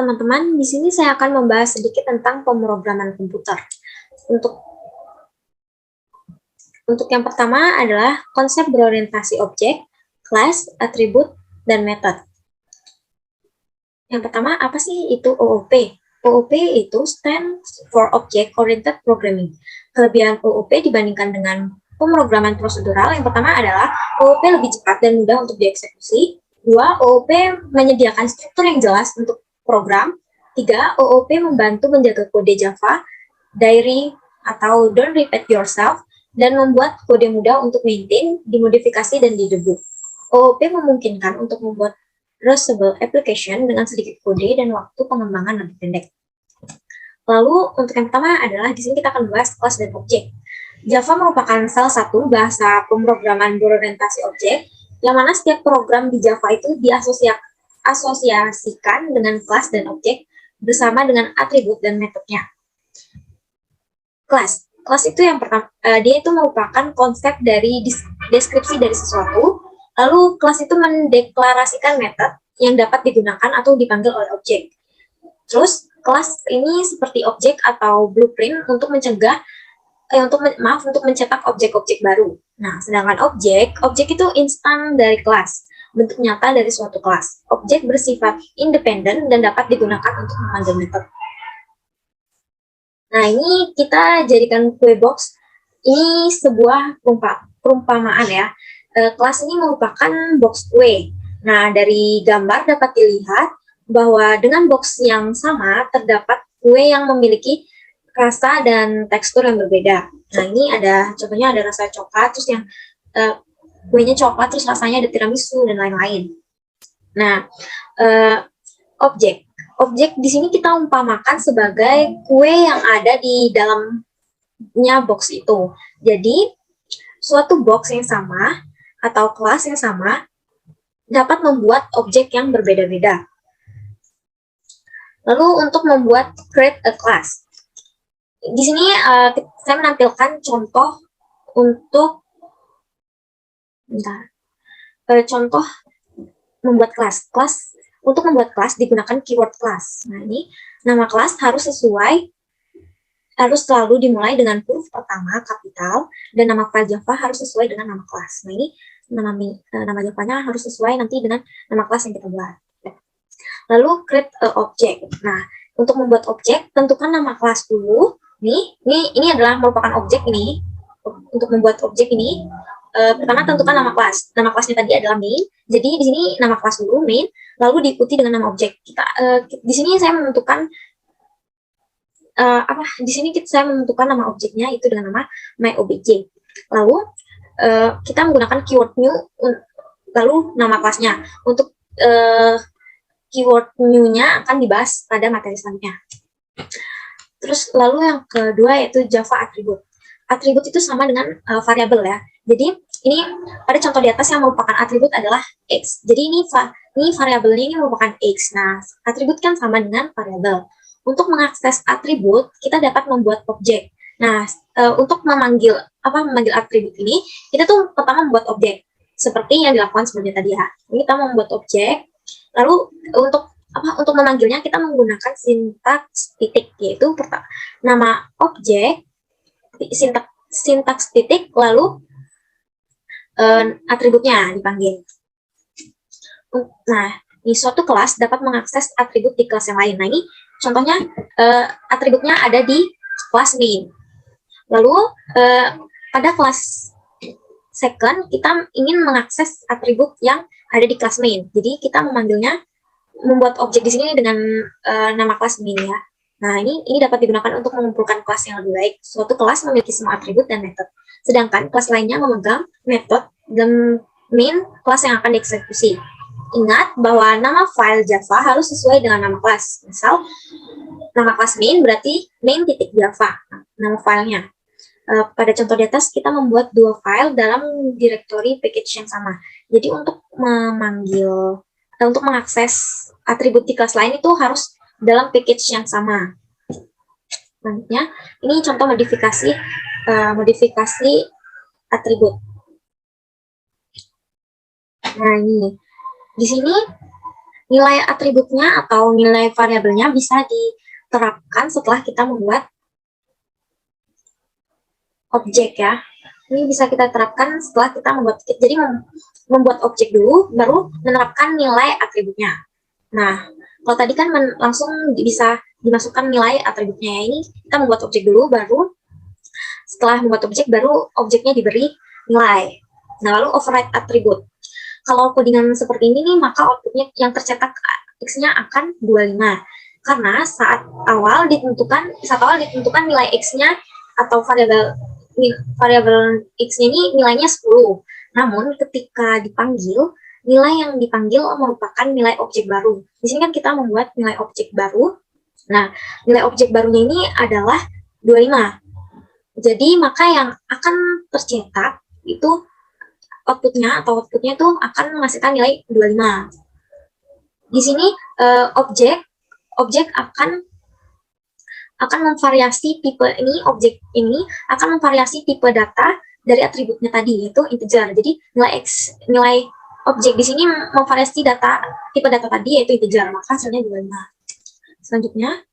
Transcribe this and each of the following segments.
teman-teman, di sini saya akan membahas sedikit tentang pemrograman komputer. Untuk yang pertama adalah konsep berorientasi objek, kelas, atribut, dan metode. Yang pertama, apa sih itu OOP? OOP itu stand for Object Oriented Programming. Kelebihan OOP dibandingkan dengan pemrograman prosedural, yang pertama adalah OOP lebih cepat dan mudah untuk dieksekusi. 2. OOP menyediakan struktur yang jelas untuk program. 3. OOP membantu menjaga kode Java, diary, atau don't repeat yourself, dan membuat kode mudah untuk maintain, dimodifikasi, dan didebug. OOP memungkinkan untuk membuat reusable application dengan sedikit kode dan waktu pengembangan lebih pendek. Lalu untuk yang pertama adalah di sini kita akan bahas kelas dan objek. Java merupakan salah satu bahasa pemrograman berorientasi objek, yang mana setiap program di Java itu diasosiasikan dengan kelas dan objek bersama dengan atribut dan metodenya. Kelas itu yang pertama, dia itu merupakan konsep dari deskripsi dari sesuatu. Lalu kelas itu mendeklarasikan metode yang dapat digunakan atau dipanggil oleh objek. Terus kelas ini seperti objek atau blueprint untuk untuk mencetak objek-objek baru. Nah, sedangkan objek itu instan dari kelas, bentuk nyata dari suatu kelas. Objek bersifat independen dan dapat digunakan untuk memanggil metode. Nah, ini kita jadikan kue box. Ini sebuah perumpamaan ya. Kelas ini merupakan box kue. Nah, dari gambar dapat dilihat bahwa dengan box yang sama terdapat kue yang memiliki rasa dan tekstur yang berbeda. Nah, ini contohnya ada rasa coklat, terus yang kuenya coklat, terus rasanya ada tiramisu dan lain-lain. Nah, objek di sini kita umpamakan sebagai kue yang ada di dalamnya box itu. Jadi, suatu box yang sama atau kelas yang sama dapat membuat objek yang berbeda-beda. Lalu untuk membuat create a class. Di sini saya menampilkan contoh untuk contoh membuat kelas. Untuk membuat kelas digunakan keyword class. Nah, ini nama kelas harus selalu dimulai dengan huruf pertama kapital, dan nama file Java harus sesuai dengan nama kelas. Nah, ini nama Java-nya harus sesuai nanti dengan nama kelas yang kita buat. Lalu create a object. Nah, untuk membuat objek tentukan nama kelas dulu. Ini adalah merupakan objek ini. Untuk membuat objek ini, pertama tentukan nama kelas. Nama kelasnya tadi adalah main. Jadi di sini nama kelas dulu main, lalu diikuti dengan nama objek. Di sini saya menentukan saya menentukan nama objeknya itu dengan nama myObj. Lalu kita menggunakan keyword new, lalu nama kelasnya. Untuk keyword new-nya akan dibahas pada materi selanjutnya. Terus lalu yang kedua yaitu Java atribut. Atribut itu sama dengan variabel ya. Jadi ini pada contoh di atas yang merupakan atribut adalah X. Jadi ini variabelnya ini merupakan X. Nah, atribut kan sama dengan variabel. Untuk mengakses atribut, kita dapat membuat objek. Nah, untuk memanggil atribut ini, kita tuh pertama membuat objek. Seperti yang dilakukan sebelumnya tadi ya. Ini kita membuat objek. Lalu untuk memanggilnya kita menggunakan sintaks titik, yaitu nama objek, sintaks titik, lalu atributnya dipanggil. Nah, di suatu kelas dapat mengakses atribut di kelas yang lain. Nah, ini contohnya atributnya ada di kelas main. Lalu pada kelas second kita ingin mengakses atribut yang ada di kelas main. Jadi kita membuat objek di sini dengan nama kelas main ya. Nah, ini dapat digunakan untuk mengumpulkan kelas yang lebih baik. Suatu kelas memiliki semua atribut dan metode. Sedangkan kelas lainnya memegang metode dan main kelas yang akan dieksekusi. Ingat bahwa nama file Java harus sesuai dengan nama kelas. Misal, nama kelas main berarti main.java, nama filenya. Pada contoh di atas, kita membuat dua file dalam directory package yang sama. Jadi, untuk mengakses atribut di kelas lain itu harus dalam package yang sama. Selanjutnya, ini contoh modifikasi atribut. Nah, ini. Di sini nilai atributnya atau nilai variabelnya bisa diterapkan setelah kita membuat objek ya. Ini bisa kita terapkan setelah kita membuat, jadi membuat objek dulu, baru menerapkan nilai atributnya. Nah, kalau tadi kan langsung bisa dimasukkan nilai atributnya ya. Ini kita membuat objek dulu, baru setelah membuat objek, baru objeknya diberi nilai. Nah, lalu override atribut. Kalau codingan seperti ini nih, maka outputnya yang tercetak X-nya akan 25. Karena saat awal ditentukan nilai X-nya atau variabel X-nya ini nilainya 10. Namun ketika dipanggil, nilai yang dipanggil merupakan nilai objek baru. Di sini kan kita membuat nilai objek baru. Nah, nilai objek barunya ini adalah 25. Jadi maka yang akan tercetak itu outputnya itu akan menghasilkan nilai 25. Di sini objek akan memvariasi tipe ini, objek ini akan memvariasi tipe data dari atributnya tadi, yaitu integer. Jadi nilai objek di sini memvariasi tipe data tadi, yaitu integer, maka hasilnya 25. Selanjutnya,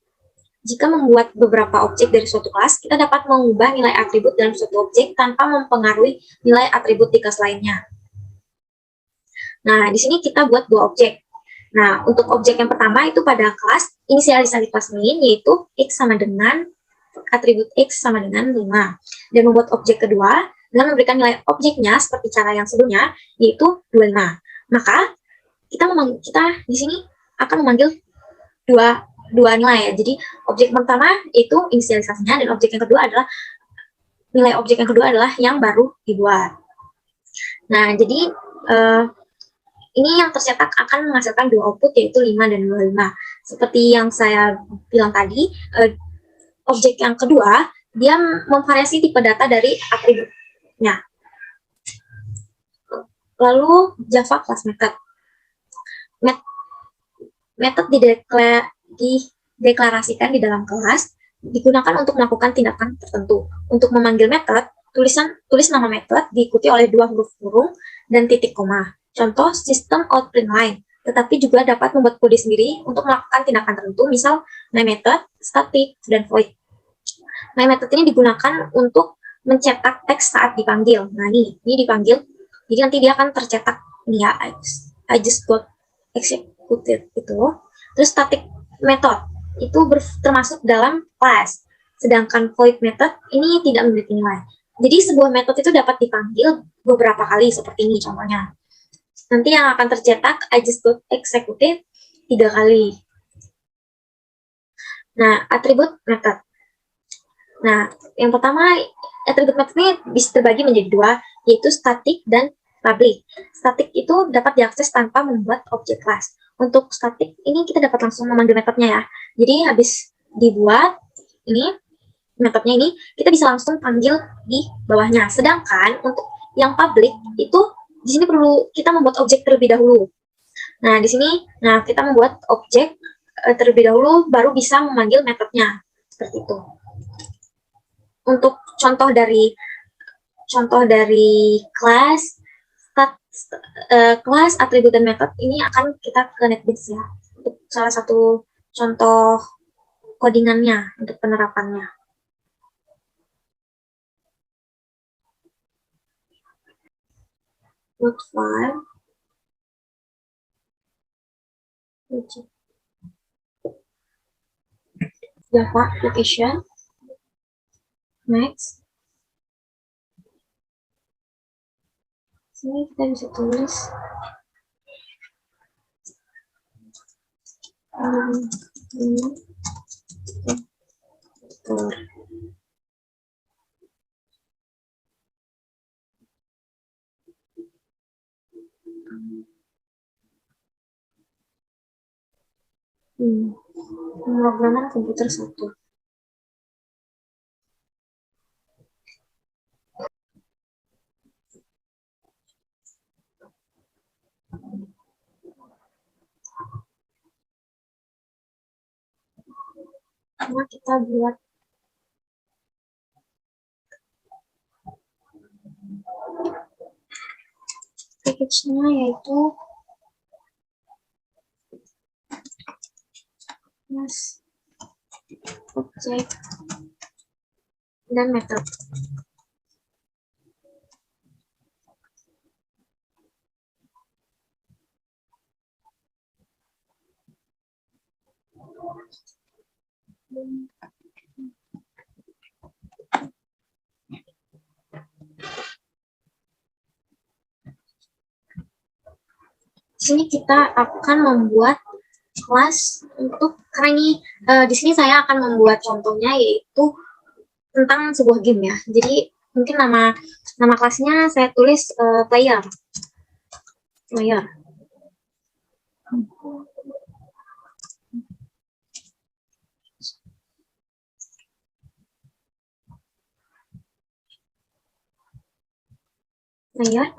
jika membuat beberapa objek dari suatu kelas, kita dapat mengubah nilai atribut dalam suatu objek tanpa mempengaruhi nilai atribut di kelas lainnya. Nah, di sini kita buat dua objek. Nah, untuk objek yang pertama itu pada kelas inisialisasi kelas main, yaitu X sama dengan atribut X sama dengan 5. Dan membuat objek kedua dengan memberikan nilai objeknya seperti cara yang sebelumnya, yaitu 25. Maka kita di sini akan memanggil dua nilai ya. Jadi objek pertama itu inisialisasinya, dan objek yang kedua adalah nilai objek yang kedua adalah yang baru dibuat. Nah, jadi ini yang tercetak akan menghasilkan dua output, yaitu 5 dan 25. Seperti yang saya bilang tadi, objek yang kedua dia memvariasi tipe data dari atributnya. Lalu Java class method. Method dideklarasikan di dalam kelas digunakan untuk melakukan tindakan tertentu. Untuk memanggil method, tulis nama method diikuti oleh dua huruf kurung dan titik koma. Contoh sistem out print line, tetapi juga dapat membuat kode sendiri untuk melakukan tindakan tertentu, misal my method, static, dan void. My method ini digunakan untuk mencetak teks saat dipanggil. Nah, ini dipanggil, jadi nanti dia akan tercetak ini ya, I just got executed itu. Terus static method itu termasuk dalam class, sedangkan void method ini tidak memiliki nilai. Jadi sebuah metode itu dapat dipanggil beberapa kali, seperti ini contohnya. Nanti yang akan tercetak I just got executed 3 kali. Nah, atribut method. Nah, yang pertama, atribut method ini bisa terbagi menjadi dua, yaitu static dan public. Static itu dapat diakses tanpa membuat objek kelas. Untuk static ini kita dapat langsung memanggil metodenya ya. Jadi habis dibuat ini metodenya ini, kita bisa langsung panggil di bawahnya. Sedangkan untuk yang public itu di sini perlu kita membuat objek terlebih dahulu. Nah, di sini kita membuat objek terlebih dahulu baru bisa memanggil metodenya. Seperti itu. Untuk contoh dari kelas atribut dan metode ini akan kita ke NetBeans ya, untuk salah satu contoh codingannya untuk penerapannya. Node file, Java application, next. Sini kita bisa tulis pemrograman komputer 1. Karena kita buat package-nya yaitu Class, objek, dan method. Di sini kita akan membuat kelas untuk, karena ini di sini saya akan membuat contohnya yaitu tentang sebuah game ya. Jadi mungkin nama kelasnya saya tulis player.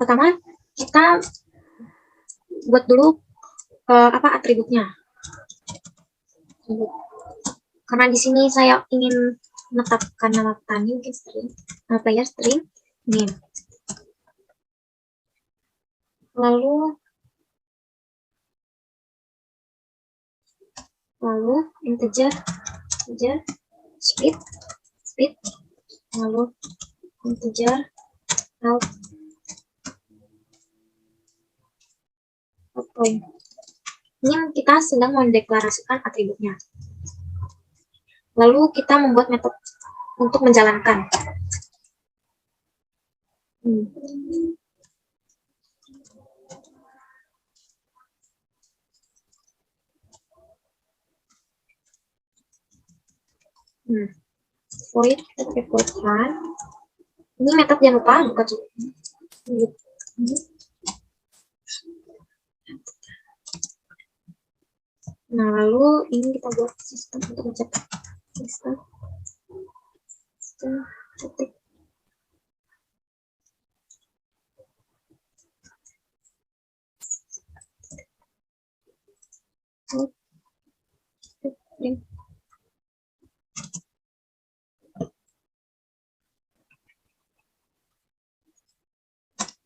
Pertama kita buat dulu atributnya. Karena di sini saya ingin menetapkan nama petani, mungkin string, player string name. Lalu integer speed, lalu integer health point. Ini kita sedang mendeklarasikan atributnya. Lalu kita membuat metode untuk menjalankan. Void, kita pakai void run. Ini metode jangan lupa buka cukup. Nah, lalu ini kita buat sistem untuk mencetak sistem cetik.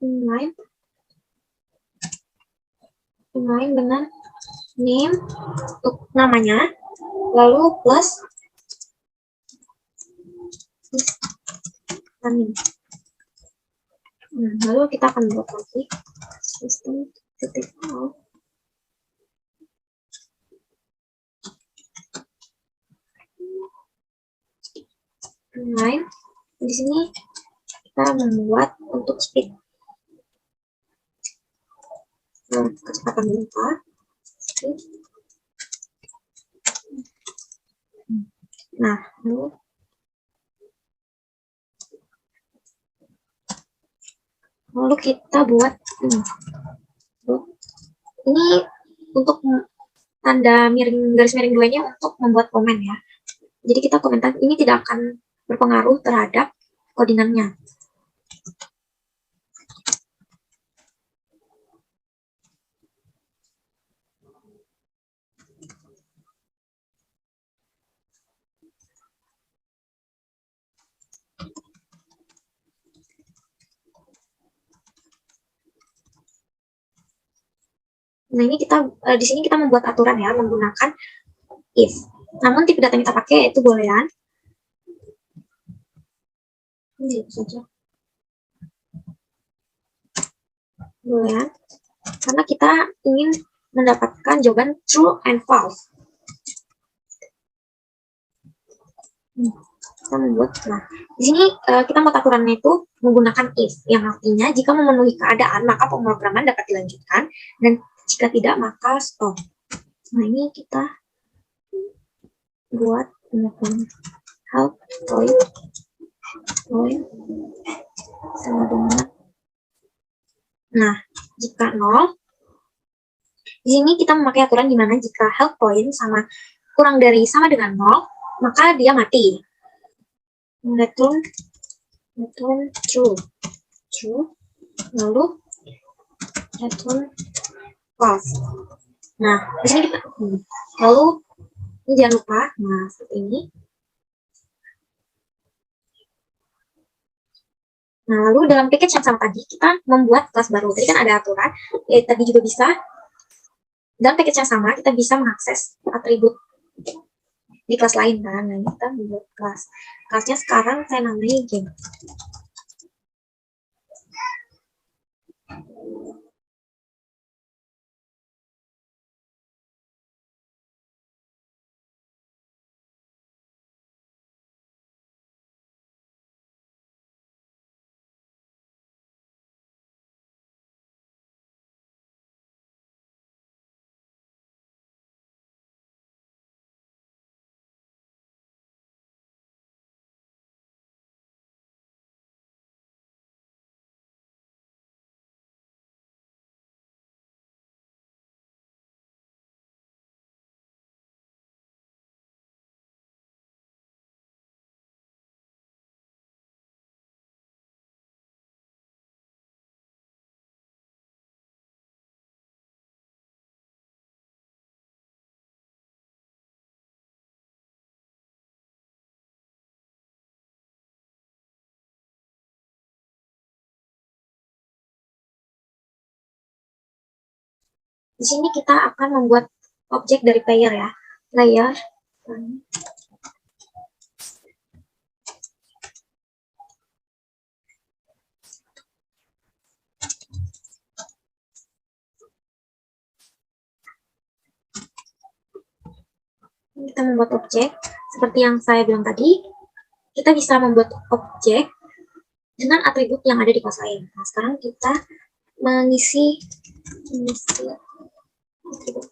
Inline dengan name untuk namanya, lalu plus lalu kita akan buat lagi sistem titik out. Inline di sini kita membuat untuk speed, kecepatan berapa. Nah, lalu kita buat ini untuk tanda miring, garis miring 2-nya untuk membuat komen ya. Jadi kita komentar ini tidak akan berpengaruh terhadap codingannya. Nah, ini kita di sini kita membuat aturan ya menggunakan if. Namun tipe data yang kita pakai itu boolean. Ini saja. Boolean. Karena kita ingin mendapatkan jawaban true and false. Kita membuat, nah di sini kita membuat aturannya itu menggunakan if, yang artinya jika memenuhi keadaan maka pemrograman dapat dilanjutkan dan jika tidak maka stop. Nah, ini kita buat help point sama dengan, nah jika 0, di sini kita memakai aturan di mana jika help point sama kurang dari sama dengan 0 maka dia mati. Return true, lalu return false. Nah, di sini kita lalu ini jangan lupa, nah seperti ini. Nah, lalu dalam package yang sama tadi kita membuat kelas baru. Tadi kan ada aturan, tadi juga bisa. Dalam package yang sama kita bisa mengakses atribut di kelas lain kan. Nah, kita membuat kelasnya sekarang saya namai game. Di sini kita akan membuat objek dari player ya. Player. Kita membuat objek seperti yang saya bilang tadi. Kita bisa membuat objek dengan atribut yang ada di kelas lain. Nah, sekarang kita mengisi atribut.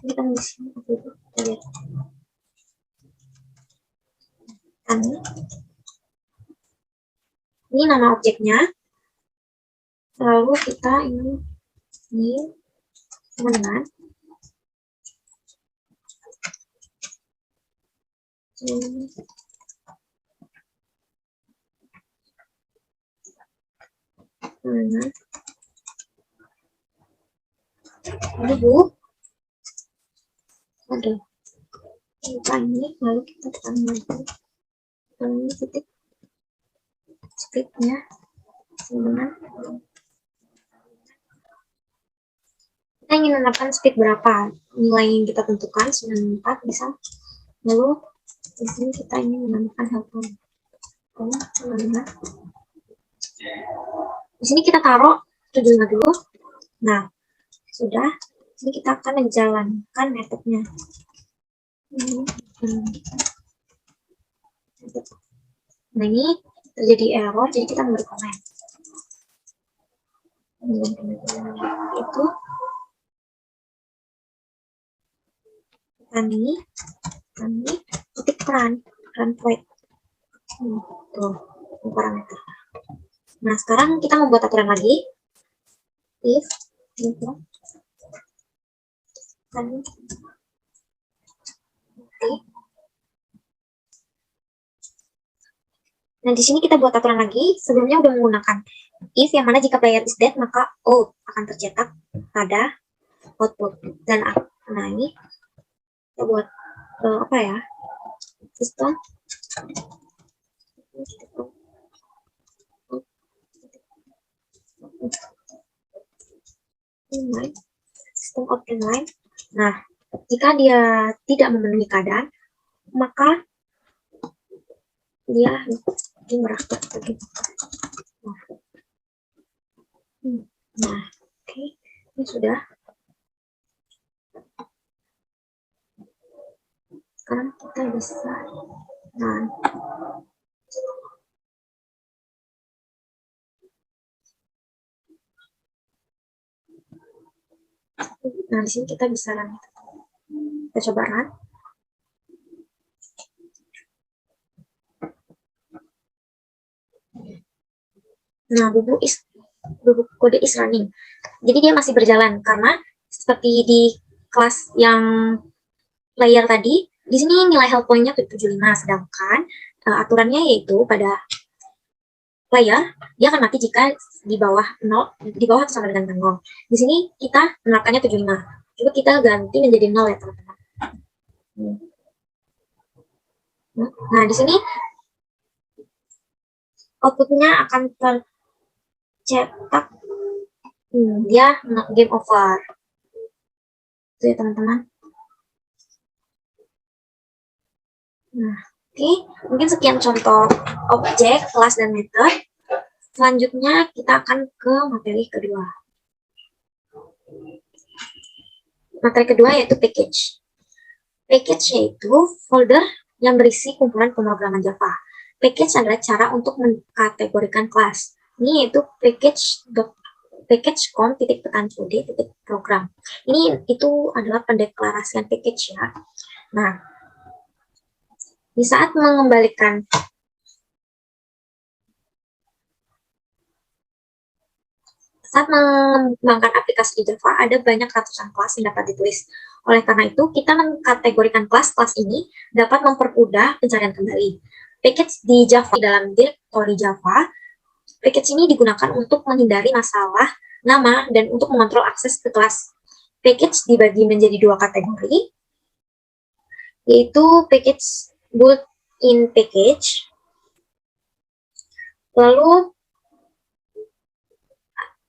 Kita mengisi atribut player. Ini nama objeknya. Lalu kita ini teman-teman. Ini Bu. Oke. Kita ini lalu kita tekan lagi. Ini titik speednya sebenarnya. Kita ingin menetapkan speed berapa, nilai yang kita tentukan 94 bisa. Lalu di sini kita ingin menambahkan helper. Di sini kita taruh 75 dulu. Nah, sudah. Di sini kita akan menjalankan metodenya. Nah, ini terjadi error, jadi kita memberi komen. Itu kami ketik run point. Tuh, parameter. Nah, sekarang kita membuat aturan lagi. If Nah, di sini kita buat aturan lagi. Sebelumnya udah menggunakan if yang mana jika player is dead maka O akan tercetak pada output. Dan nah ini kita buat apa ya? Sistem inline, sistem out inline. Nah, jika dia tidak memenuhi keadaan, maka dia merangkak lagi. Nah, oke, ini sudah. Sekarang kita bisa. Nah, di sini kita bisa run. Kita coba run. Nah, bubuk kode is running. Jadi dia masih berjalan karena seperti di kelas yang player tadi, di sini nilai health point-nya 75, sedangkan aturannya yaitu pada player dia akan mati jika di bawah 0, di bawah atau sama dengan 0. Di sini kita menerapkannya 75. Coba kita ganti menjadi 0 ya, teman-teman. Nah, di sini outputnya akan tercetak dia game over. Itu ya, teman-teman. Nah, oke, mungkin sekian contoh objek, kelas, dan method. Selanjutnya kita akan ke materi kedua. Materi kedua yaitu package. Package yaitu folder yang berisi kumpulan pemrograman Java. Package adalah cara untuk mengkategorikan kelas. Ini yaitu package.com.code.program. Itu adalah pendeklarasian package ya. Nah, di saat mengembangkan aplikasi di Java, ada banyak ratusan kelas yang dapat ditulis. Oleh karena itu, kita mengkategorikan kelas-kelas ini dapat mempermudah pencarian kembali. Package di Java dalam direktori Java, package ini digunakan untuk menghindari masalah nama dan untuk mengontrol akses ke kelas. Package dibagi menjadi dua kategori, yaitu package built-in package, lalu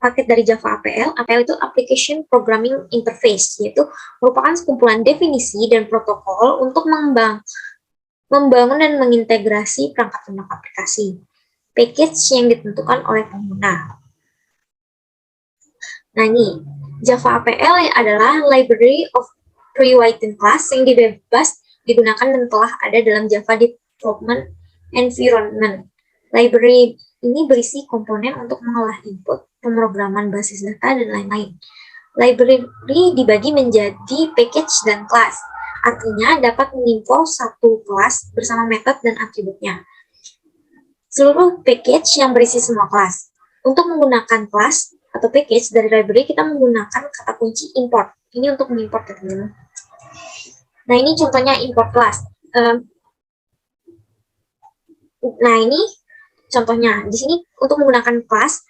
paket dari Java APL. APL itu Application Programming Interface, yaitu merupakan sekumpulan definisi dan protokol untuk membangun dan mengintegrasi perangkat lunak aplikasi. Package yang ditentukan oleh pengguna. Nah, ini Java APL adalah Library of Pre-written Class yang bebas digunakan dan telah ada dalam Java Development Environment. Library ini berisi komponen untuk mengolah input, pemrograman basis data, dan lain-lain. Library dibagi menjadi package dan class, artinya dapat mengimpor satu kelas bersama metode dan atributnya. Seluruh package yang berisi semua kelas. Untuk menggunakan kelas atau package dari library, kita menggunakan kata kunci import. Ini untuk mengimport ya teman-teman. Nah, ini contohnya import kelas. Nah, ini contohnya. Di sini untuk menggunakan kelas,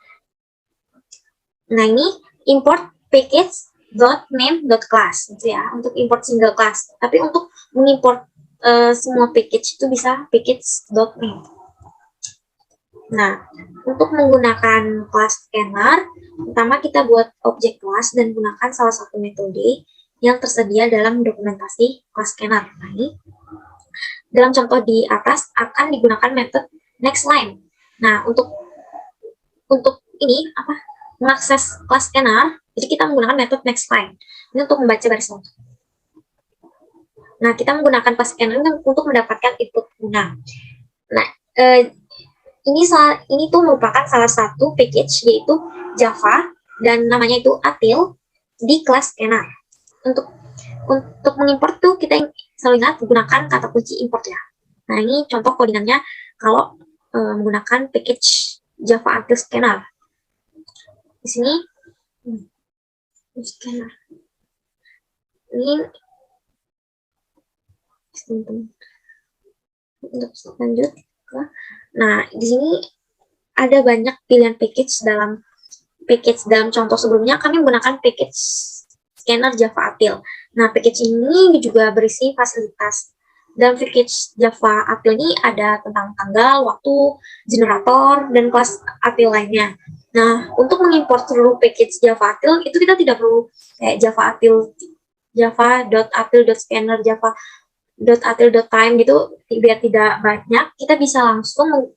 nah ini import package.name.class gitu ya, untuk import single class. Tapi untuk mengimport semua package itu bisa package.name. Nah, untuk menggunakan kelas scanner, pertama kita buat objek kelas dan gunakan salah satu metode yang tersedia dalam dokumentasi kelas scanner. Nah, ini dalam contoh di atas akan digunakan metode nextLine. Nah, untuk ini mengakses kelas scanner, jadi kita menggunakan metode nextLine. Ini untuk membaca baris waktu. Nah, kita menggunakan kelas scanner untuk mendapatkan input guna. Nah, ini tuh merupakan salah satu package yaitu Java dan namanya itu Atil di kelas scanner. Untuk mengimport tuh kita selalu ingat gunakan kata kunci import ya. Nah, ini contoh codingannya kalau menggunakan package Java Atil scanner. Di sini scanner. Ini untuk lanjut. Nah, di sini ada banyak pilihan package dalam contoh sebelumnya kami menggunakan package scanner Java Atil. Nah, package ini juga berisi fasilitas. Dalam package Java Atil ini ada tentang tanggal, waktu, generator, dan kelas Atil lainnya. Nah, untuk mengimport seluruh package Java Atil itu kita tidak perlu kayak Java Atil, java.atil.scanner, java.atil.time gitu, biar tidak banyak. Kita bisa langsung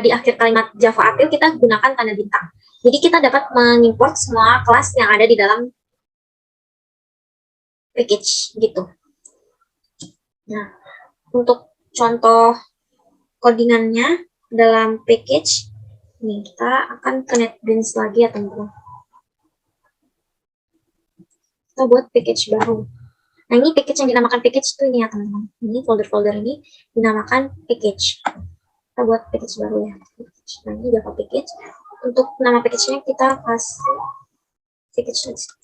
di akhir kalimat Java Atil kita gunakan tanda bintang. Jadi kita dapat mengimport semua kelas yang ada di dalam package gitu. Nah, untuk contoh codingannya dalam package, ini kita akan ke NetBeans lagi ya teman-teman. Kita buat package baru. Nah, ini package yang dinamakan package itu ini ya teman-teman. Ini folder-folder ini dinamakan package. Kita buat package baru ya. Nah, ini Java package. Untuk nama package-nya kita kasih package list.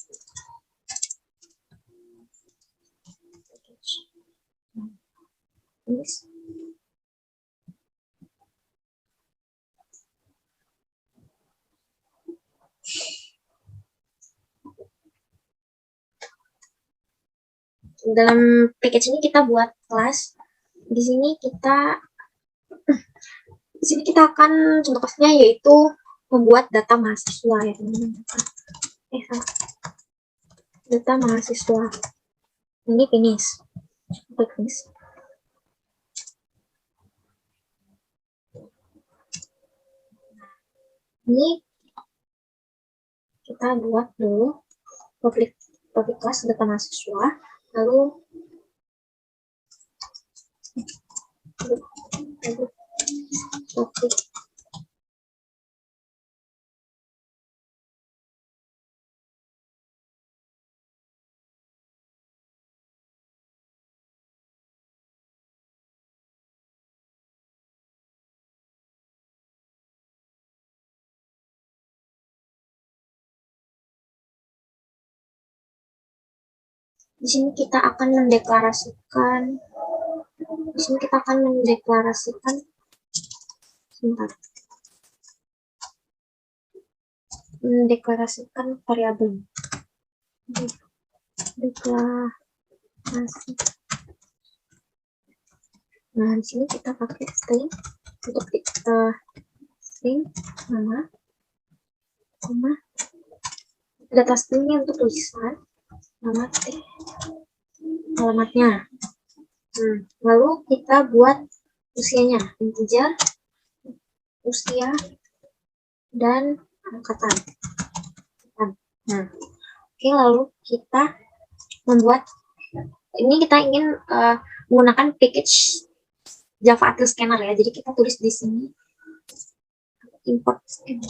Dalam package ini kita buat kelas. Di sini kita akan contoh kelasnya yaitu membuat data mahasiswa ya teman-teman. Data mahasiswa. Ini finish. Ini kita buat dulu public class data mahasiswa, lalu public di sini kita akan mendeklarasikan sebentar, mendeklarasikan variabel deklarasi. Nah, di sini kita pakai string untuk string nama, data stringnya untuk tulisan, nama, alamatnya. Lalu kita buat usianya, integer, usia, dan angkatan. Nah, oke, lalu kita membuat, ini kita ingin menggunakan package Java Atlas Scanner ya, jadi kita tulis di sini import scanner.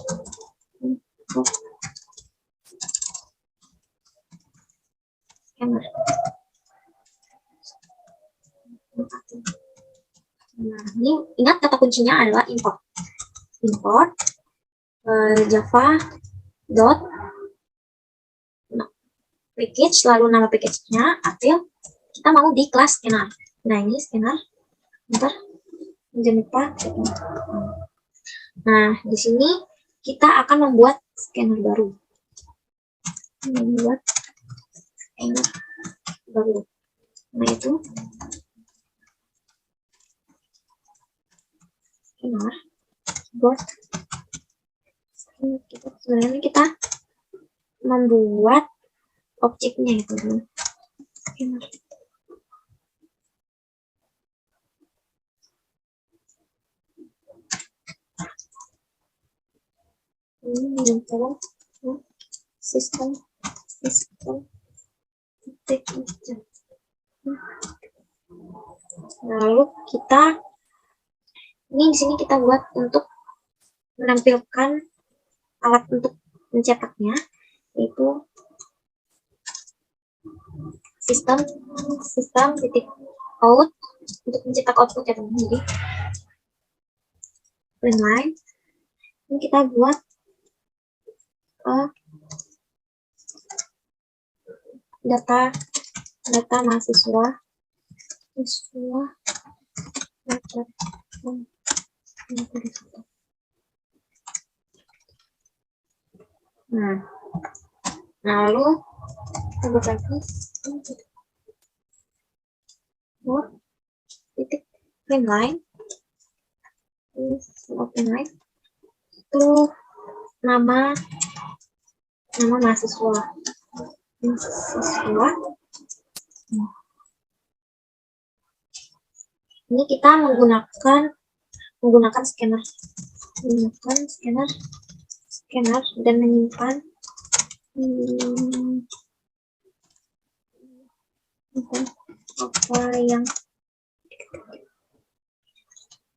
Nah, ini ingat kata kuncinya adalah import Java dot package, lalu nama package-nya April. Kita mau di kelas scanner. Nah, ini scanner. Bentar, jangan lupa. Nah, di sini kita akan membuat scanner baru. Nah, itu scanner buat sebenarnya kita membuat objeknya itu scanner. Ini sistem lalu kita ini di sini kita buat untuk menampilkan alat untuk mencetaknya, yaitu sistem titik out untuk mencetak output ya teman. Jadi print line ini kita buat data mahasiswa nah, lalu kita buat lagi titik print line itu nama mahasiswa. Ini kita menggunakan scanner dan menyimpan apa yang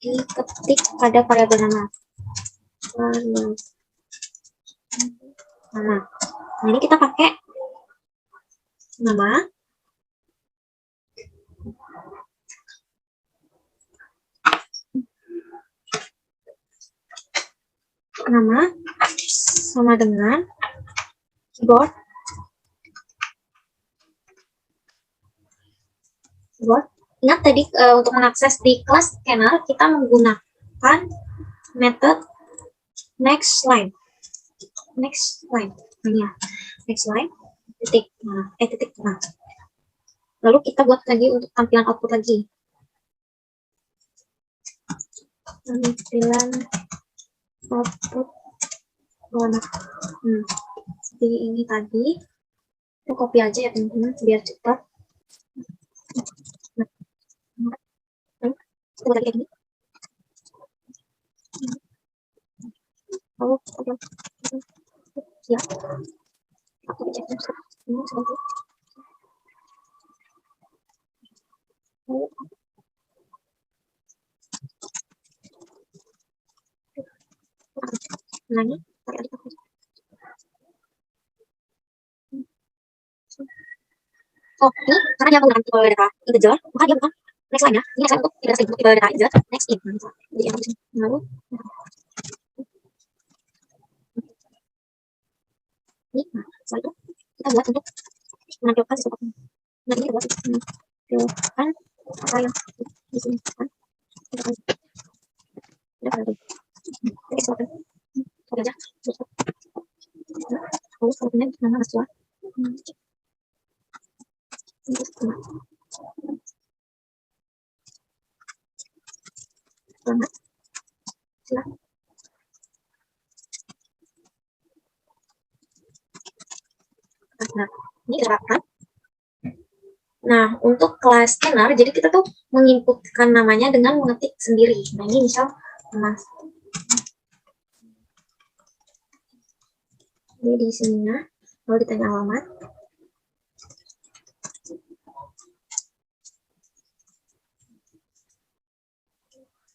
diketik pada variabel nama. Nah, ini kita pakai nama sama dengan keyboard ingat tadi untuk mengakses di kelas scanner kita menggunakan method next line titik. Lalu kita buat lagi untuk tampilan output lagi, tampilan output seperti ini tadi. Kita copy aja ya teman-teman biar cepat. Kita buat lagi kayak gini. lalu siap, aku cek ini sebentar. Lagi pakai adik aku. Oh, ini karena dia menggunakan tipe data integer, maka dia bukan next line ya. Ini next line untuk tidak untuk tipe data integer, next in. Jadi yang di sini. Lalu ini, nah, setelah itu kita buat untuk menampilkan sesuatu. Nah, ini kita buat menampilkan apa yang di sini kan. Kita kan ada pada oke, sesuatu. Oke aja. Lalu selanjutnya nama mahasiswa. Selamat. Silakan. Nah, ini kita lakukan. Nah, untuk kelas scanner, jadi kita tuh menginputkan namanya dengan mengetik sendiri. Nah, ini misal Mas. Ini di sininya, lalu ditanya alamat.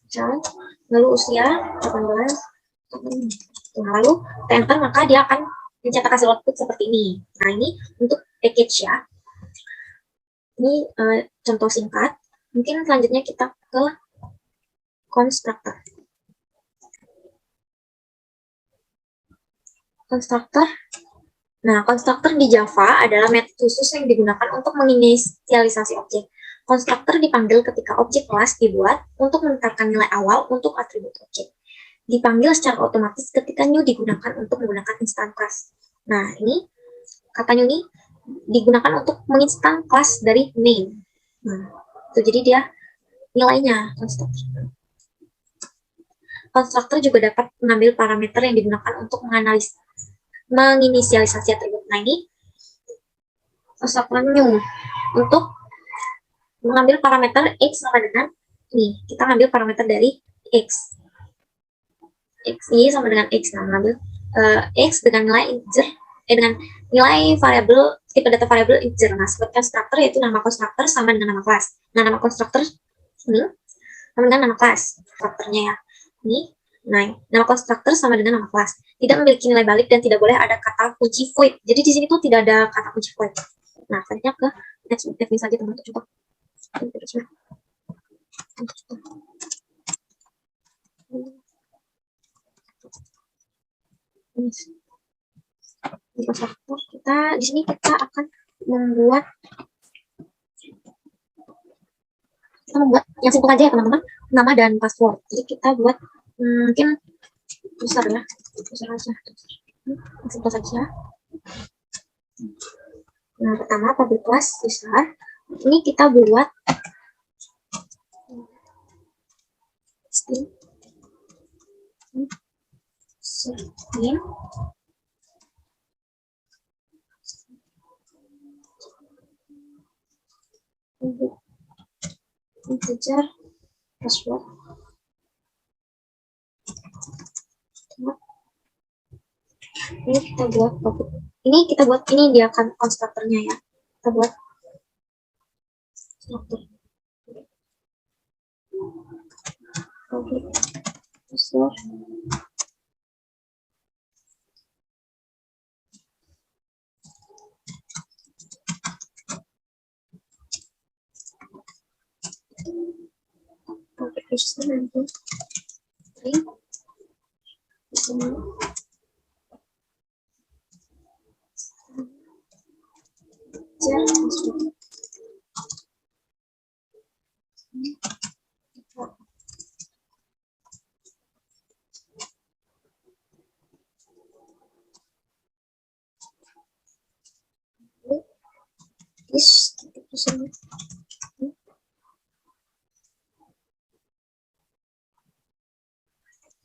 Misal, lalu usia 18. Nah, lalu enter, maka dia akan mencetak hasil output seperti ini. Nah, ini untuk package ya. Ini contoh singkat. Mungkin selanjutnya kita ke constructor. Constructor. Nah, constructor di Java adalah metode khusus yang digunakan untuk menginisialisasi objek. Constructor dipanggil ketika objek kelas dibuat untuk menetapkan nilai awal untuk atribut objek. Dipanggil secara otomatis ketika new digunakan untuk menggunakan instant class. Nah, ini kata new ini digunakan untuk menginstan class dari name. Nah, itu jadi dia nilainya constructor. Constructor juga dapat mengambil parameter yang digunakan untuk menginisialisasi atribut. Nah, ini constructor new untuk mengambil parameter x sama dengan ini. Kita ambil parameter dari x. X ini sama dengan x. Nah, mengambil x dengan nilai integer, dengan nilai variabel tipe data variabel integer. Nah, sebagai constructor yaitu nama constructor sama dengan nama kelas. Nah, nama constructor ini sama dengan nama kelas constructornya ya. Ini, nah, nama constructor sama dengan nama kelas. Tidak memiliki nilai balik dan tidak boleh ada kata kunci void. Jadi di sini tuh tidak ada kata kunci void. Nah, selanjutnya ke next definition saja teman-teman contoh. Di constructor kita di sini kita akan membuat yang simpel aja ya teman-teman, nama dan password. Jadi kita buat mungkin besar ya, besar aja, simpel saja. Nah, pertama public class besar. Ini kita buat string integer password. Ini kita buat public. Ini kita buat ini dia kan konstruktornya ya. Kita buat struktur public password. Public password nanti string di sini.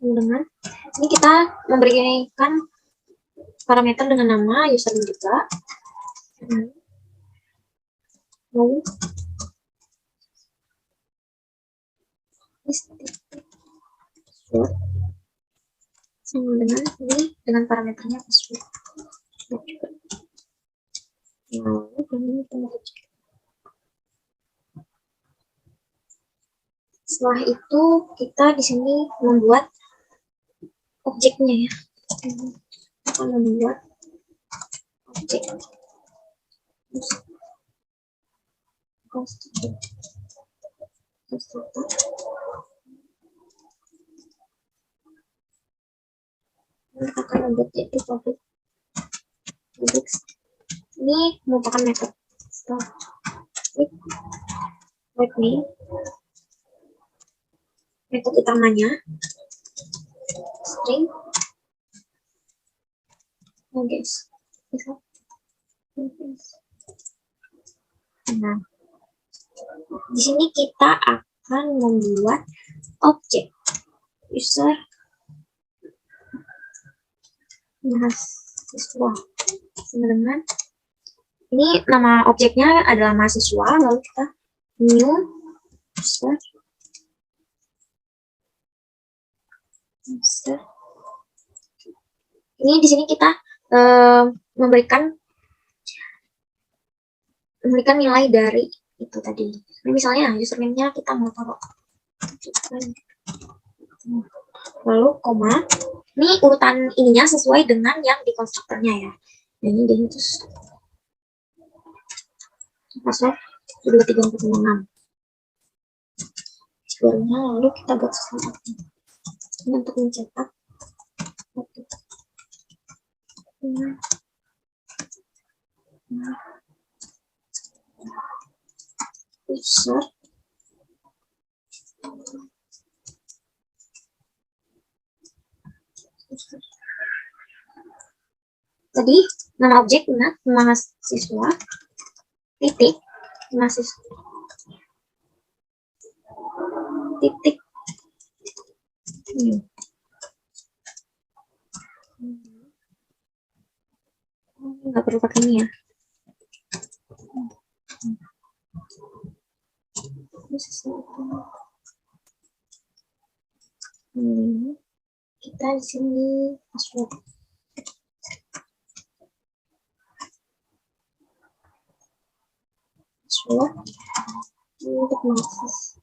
Dengan ini kita memberikan parameter dengan nama user juga. Lalu dengan parameternya password. Setelah itu kita di sini membuat objeknya ya. Kita akan membuat objek konstruktor. Kita akan membuat yaitu public. Ini merupakan metode web name, metode utamanya string. Nah, di sini kita akan membuat objek user mahasiswa sama dengan ini nama objeknya adalah mahasiswa, lalu kita new user ini di sini kita memberikan nilai dari itu tadi. Ini misalnya username-nya kita mau taruh lalu koma. Ini urutan ininya sesuai dengan yang di konstruktornya ya. Ini dia itu password 2346. Sebenarnya lalu kita buat sesuatu. Ini untuk mencetak user tadi nama objek mahasiswa titik mahasiswa titik nggak perlu pakai ini ya. Kita di sini password untuk mengakses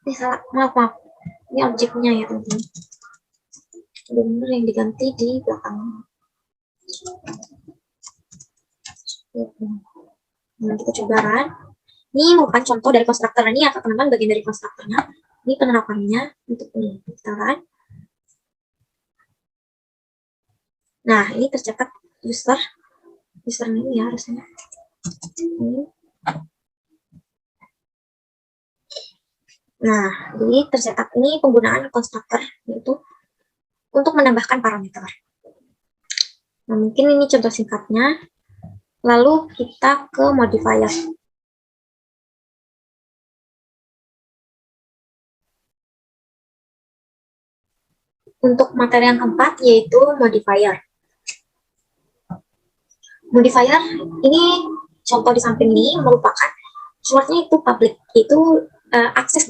salah, maaf ini objeknya ya teman-teman, benar yang diganti di belakang. Nah, kita coba kan. Ini merupakan contoh dari konstruktor ini ya teman-teman, bagian dari konstruktornya. Ini penerapannya untuk ini kita kan. Nah, ini tercetak username ya harusnya. Ini. Nah, jadi tercetak ini penggunaan konstruktor yaitu untuk menambahkan parameter. Nah, mungkin ini contoh singkatnya. Lalu kita ke modifier. Untuk materi yang keempat yaitu modifier. Modifier ini contoh di samping ini merupakan keywordnya itu public, itu akses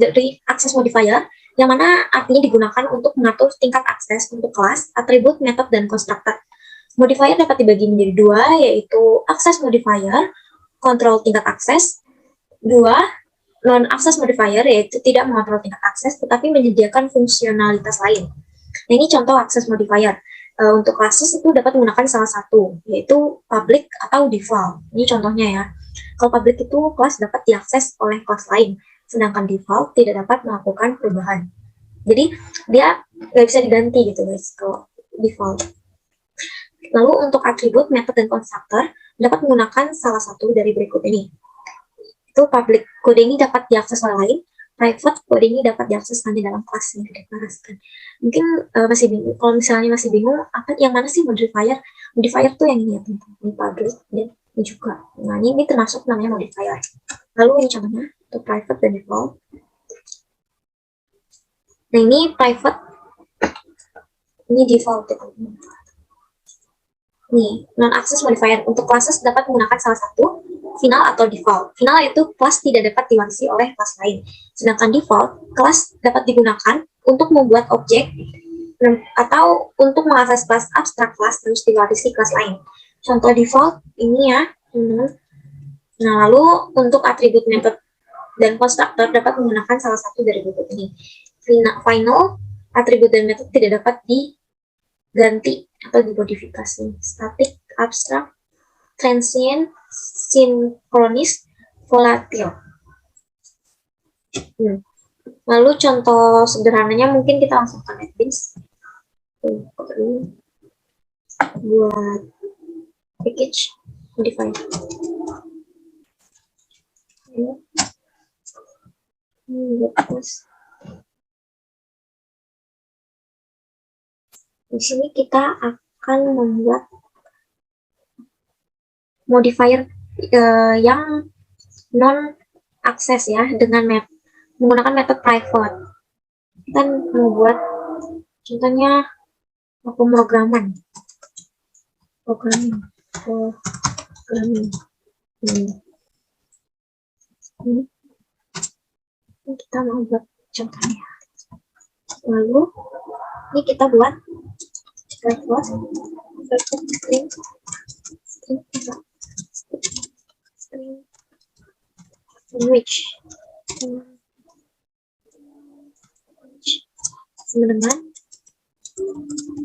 modifier yang mana artinya digunakan untuk mengatur tingkat akses untuk kelas, atribut, metode, dan konstruktor. Modifier dapat dibagi menjadi dua, yaitu akses modifier, kontrol tingkat akses. Dua, non-akses modifier, yaitu tidak mengontrol tingkat akses, tetapi menyediakan fungsionalitas lain. Nah, ini contoh akses modifier. Untuk classes itu dapat menggunakan salah satu, yaitu public atau default. Ini contohnya ya. Kalau public itu kelas dapat diakses oleh kelas lain, sedangkan default tidak dapat melakukan perubahan. Jadi, dia nggak bisa diganti gitu guys, kalau default. Lalu untuk atribut, metode, dan konstruktor dapat menggunakan salah satu dari berikut ini. Itu public, kode ini dapat diakses oleh lain. Private, kode ini dapat diakses hanya dalam kelas yang dideklarasikan. Mungkin masih bingung, kalau misalnya masih bingung, apa yang mana sih modifier? Modifier tuh yang ini ya teman-teman, ini public, dan ini juga. Nah, ini termasuk namanya modifier. Lalu ini contohnya, untuk private dan default. Nah, ini private, ini default ya teman-teman. Nih, non-access modifier. Untuk classes dapat menggunakan salah satu, final atau default. Final itu kelas tidak dapat diwarisi oleh kelas lain. Sedangkan default, kelas dapat digunakan untuk membuat objek atau untuk mengakses kelas abstrak kelas terus diwarisi kelas lain. Contoh default ini ya, Nah, lalu untuk atribut method dan konstruktor dapat menggunakan salah satu dari berikut ini. Final, atribut dan metode tidak dapat diganti atau dimodifikasi. Static, abstrak, transient, sinkronis, volatil. Lalu contoh sederhananya mungkin kita langsung ke NetBeans. Buat package modify. Di sini kita akan membuat modifier yang non akses ya dengan menggunakan metode private. Kita membuat contohnya pemrograman. Ini kita mau buat contohnya. Lalu ini kita buat which sama dengan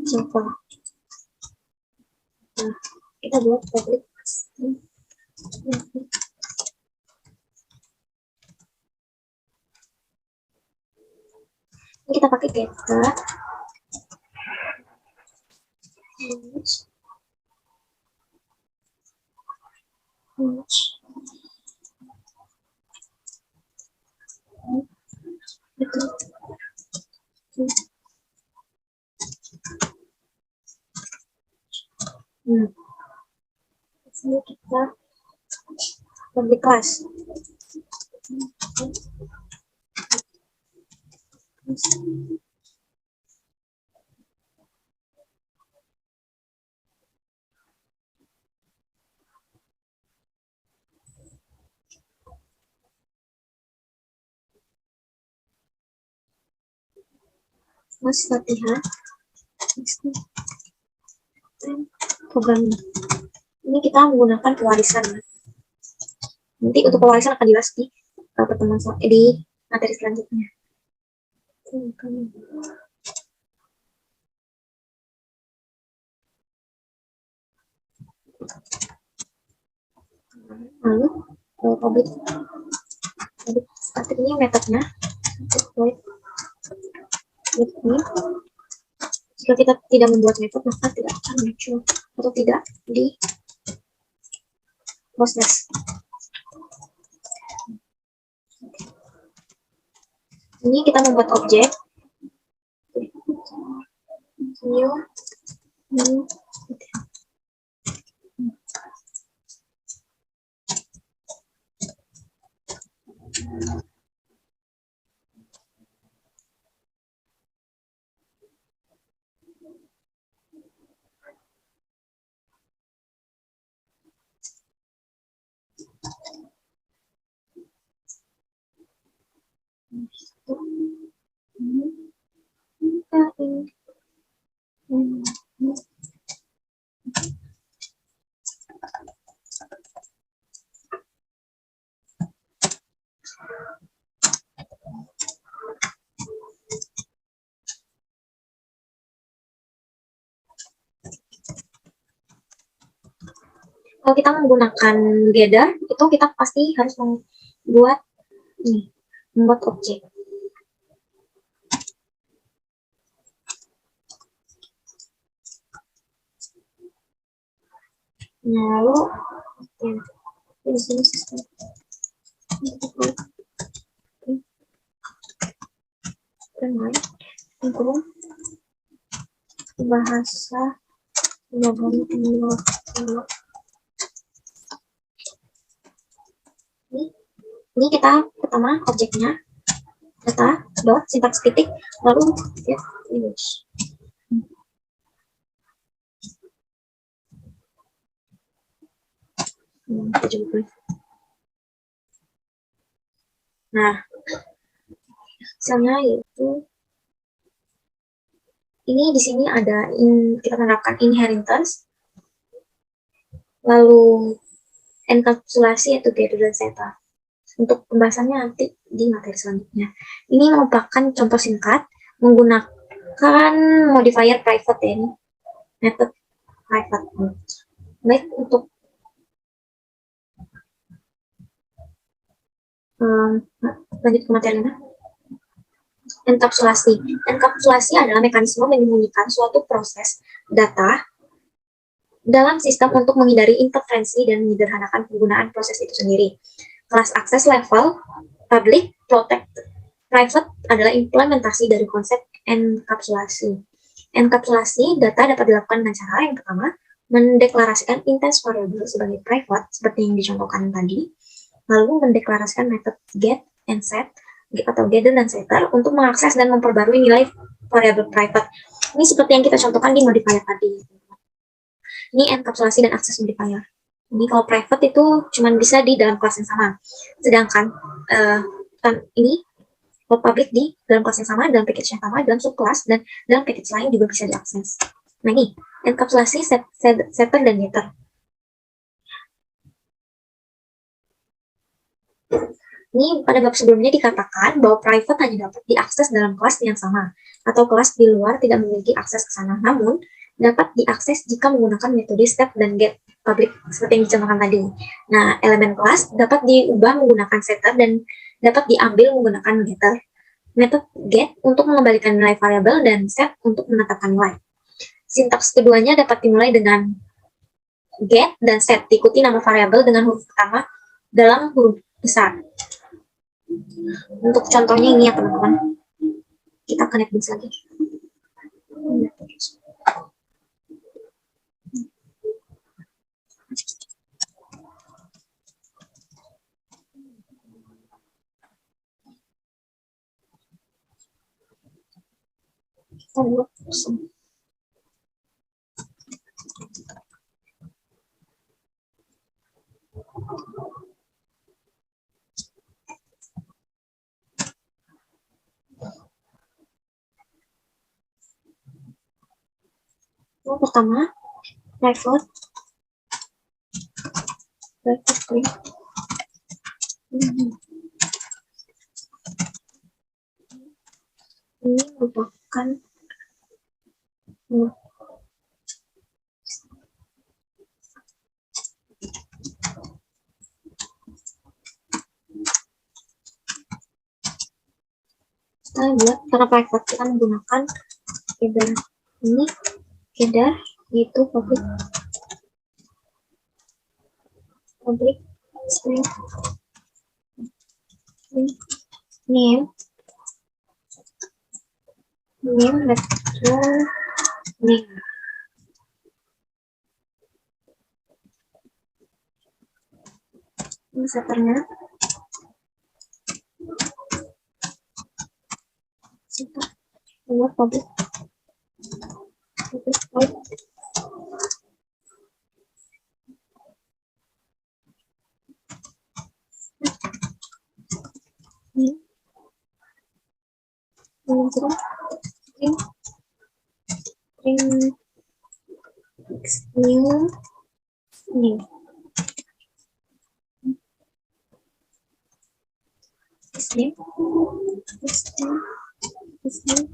Java. Nah, kita buat public ini kita pakai getter sini kita public class mas latihan programming. Ini kita menggunakan pewarisan. Nanti untuk pewarisan akan dibahas di pertemuan di materi selanjutnya. Lalu public static ini metodenya ini. Jika kita tidak membuat metode maka tidak akan muncul atau tidak di proses. Ini kita membuat objek new kalau kita menggunakan gather itu kita pasti harus membuat objek. Nah, lalu di sini sistem bahasa ini kita pertama objeknya data dot sintaks titik lalu ya image. Nah, misalnya yaitu ini di sini ada kita menerapkan inheritance, lalu enkapsulasi yaitu getter dan setter. Untuk pembahasannya nanti di materi selanjutnya. Ini merupakan contoh singkat menggunakan modifier private ya, ini method private. Baik, untuk lanjut ke materinya. Enkapsulasi. Enkapsulasi adalah mekanisme menyembunyikan suatu proses data dalam sistem untuk menghindari interferensi dan menyederhanakan penggunaan proses itu sendiri. Kelas akses level public protected private adalah implementasi dari konsep enkapsulasi. Enkapsulasi data dapat dilakukan dengan cara yang pertama, mendeklarasikan intent variable sebagai private seperti yang dicontohkan tadi, lalu mendeklarasikan metode get and set atau gather dan setter untuk mengakses dan memperbarui nilai variabel private. Ini seperti yang kita contohkan di modifier tadi. Ini enkapsulasi dan akses modifier. Ini kalau private itu cuma bisa di dalam kelas yang sama. Sedangkan ini kalau public di dalam kelas yang sama, dalam package yang sama, dalam subclass, dan dalam package lain juga bisa diakses. Nah ini, enkapsulasi, setter, dan getter. Ini pada bab sebelumnya dikatakan bahwa private hanya dapat diakses dalam kelas yang sama, atau kelas di luar tidak memiliki akses ke sana. Namun, dapat diakses jika menggunakan metode step dan get public seperti yang dicontohkan tadi. Nah, elemen kelas dapat diubah menggunakan setter dan dapat diambil menggunakan getter. Metode get untuk mengembalikan nilai variabel dan set untuk menetapkan nilai. Sintaks keduanya dapat dimulai dengan get dan set, diikuti nama variabel dengan huruf pertama dalam huruf besar. Untuk contohnya ini ya teman-teman, kita connect this lagi. Kita buat yang pertama private klik. Ini merupakan kita buat karena private kita menggunakan header ini, header yaitu public string name vector name. Ini setternya buat public new name. This name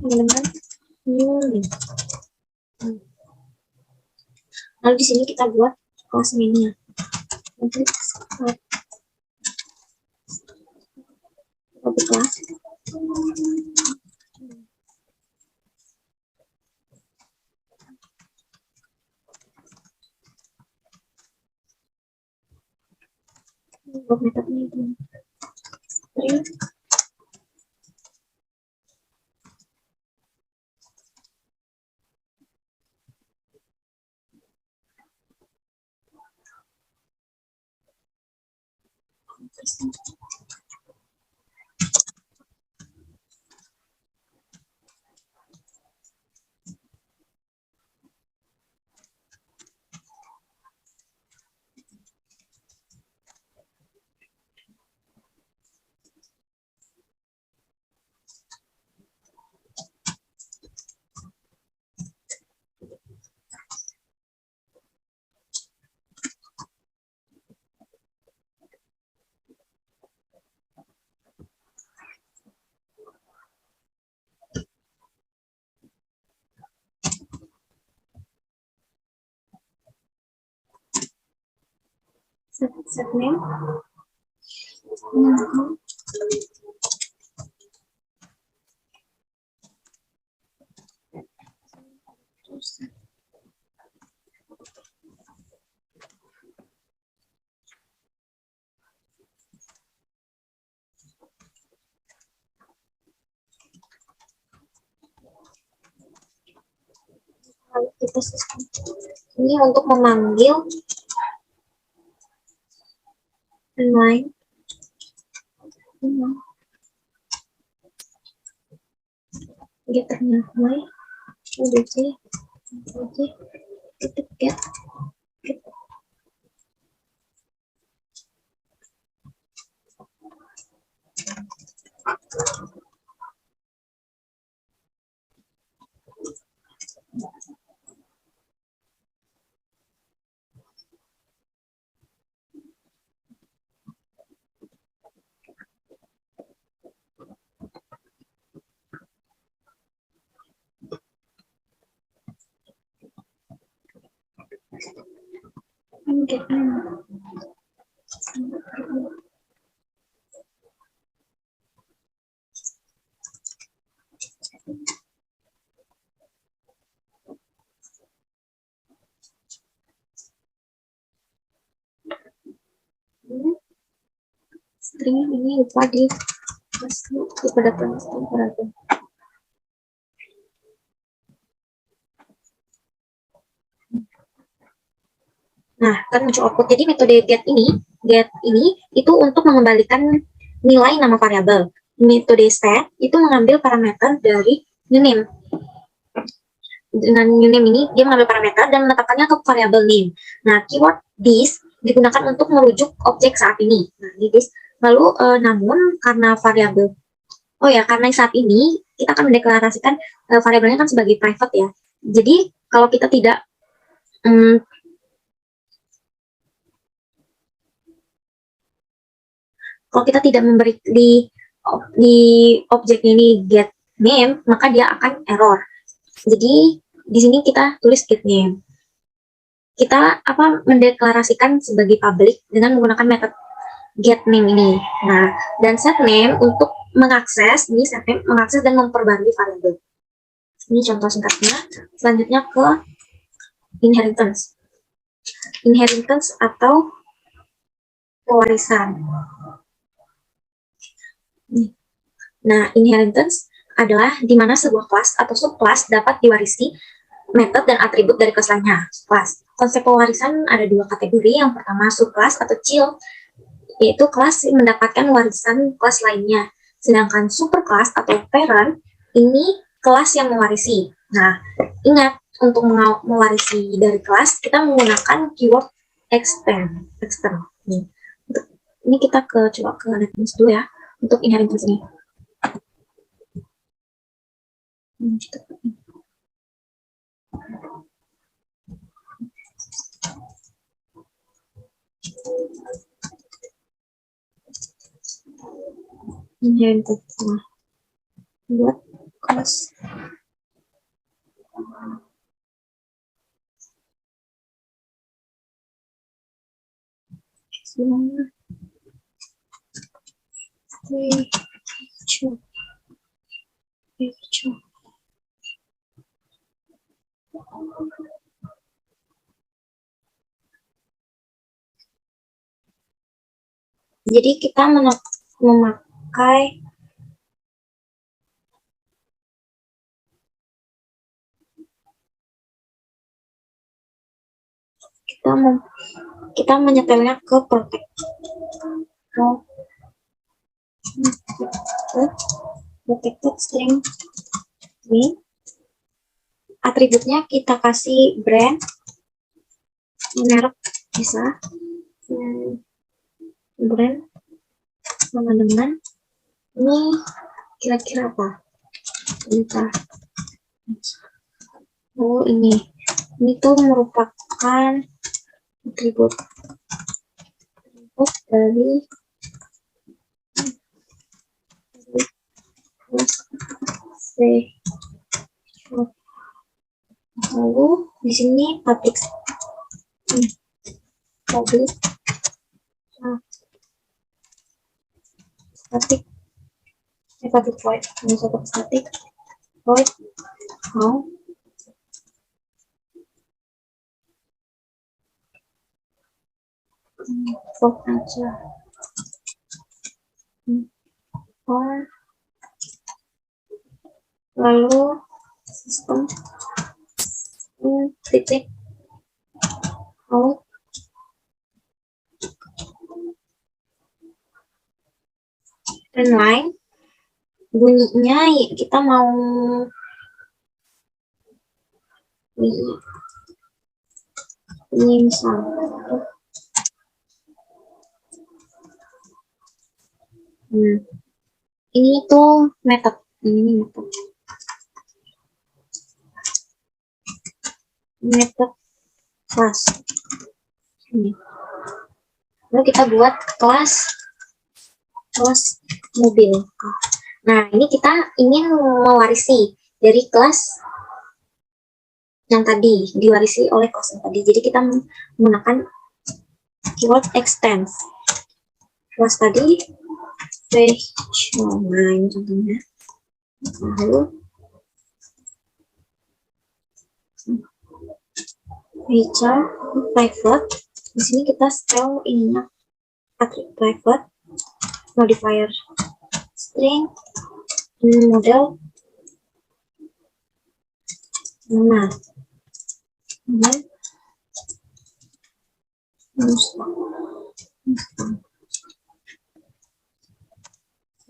element new name. Lalu di sini kita buat kelas mainnya. Public class. Buat metodenya itu. String set name. Lalu kita ini untuk memanggil inline getternya my udc titik get get string ini lupa di pada temperatur. Nah, kan muncul output. Jadi metode get ini itu untuk mengembalikan nilai nama variabel. Metode set itu mengambil parameter dari name. Dengan name ini dia mengambil parameter dan menetapkannya ke variabel name. Nah, keyword this digunakan untuk merujuk objek saat ini. Nah, ini this. Lalu namun karena variabel karena saat ini kita akan mendeklarasikan variabelnya kan sebagai private ya. Jadi kalau kita tidak memberi di objek ini get name, maka dia akan error. Jadi di sini kita tulis get name. Kita mendeklarasikan sebagai public dengan menggunakan metode get name ini. Nah, dan set name untuk mengakses dan memperbarui variabel. Ini contoh singkatnya. Selanjutnya ke inheritance. Inheritance atau pewarisan. Nah, inheritance adalah di mana sebuah kelas atau subkelas dapat diwarisi metode dan atribut dari kelas lainnya. Konsep pewarisan ada dua kategori. Yang pertama subkelas atau child, yaitu kelas yang mendapatkan warisan kelas lainnya. Sedangkan superkelas atau parent ini kelas yang mewarisi. Nah, ingat untuk mewarisi dari kelas kita menggunakan keyword extend. Ini kita coba ke inheritance dulu ya untuk inheritance ini. Inheritance buat kelas jadi kita memakai kita menyetelnya ke protected string ini. Atributnya kita kasih brand, merek bisa, brand sama dengan ini kira-kira apa? Ini tuh merupakan atribut dari C. Lalu di sini public static void, static void how void aja or lalu sistem titik out trend line bunyinya kita mau ini misalnya ini tuh method method class ini. Lalu kita buat kelas mobil. Nah, ini kita ingin mewarisi dari kelas yang tadi, diwarisi oleh kelas yang tadi. Jadi kita menggunakan keyword extends. Kelas tadi page, nah ini contohnya. Lalu feature private. Di sini kita setel ininya private, modifier string, model, nah,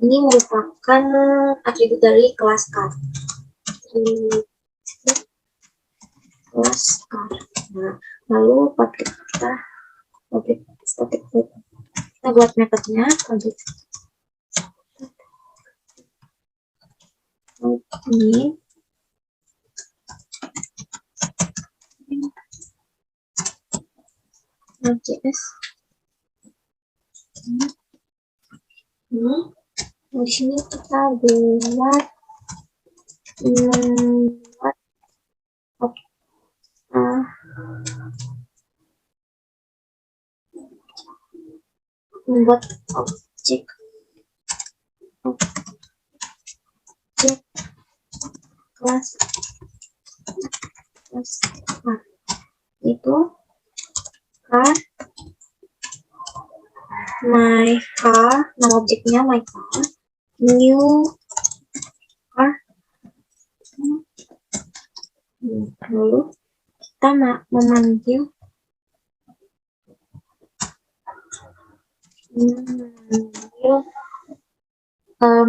ini merupakan atribut dari kelas car. Kelas car. Nah, lalu objek static void. Kita buat metodenya objek ini JS ini di sini kita buat membuat objek kelas itu car my car, nama objeknya my car, new car. Lalu kita memanggil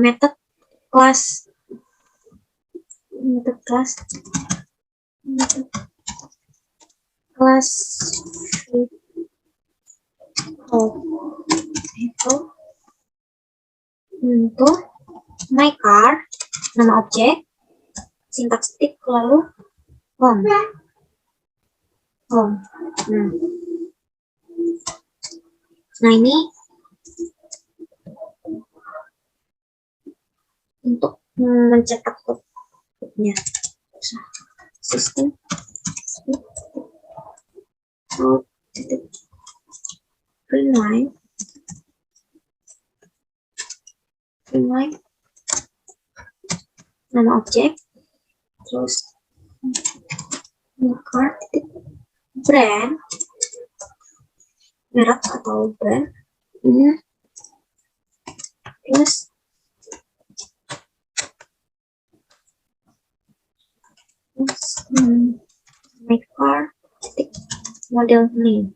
method class itu untuk my car, nama objek, sintaktik, lalu home. Nah, ini untuk mencetak kodenya. Sistem print line nama objek, terus car brand, merek atau brand ini, plus my car model name.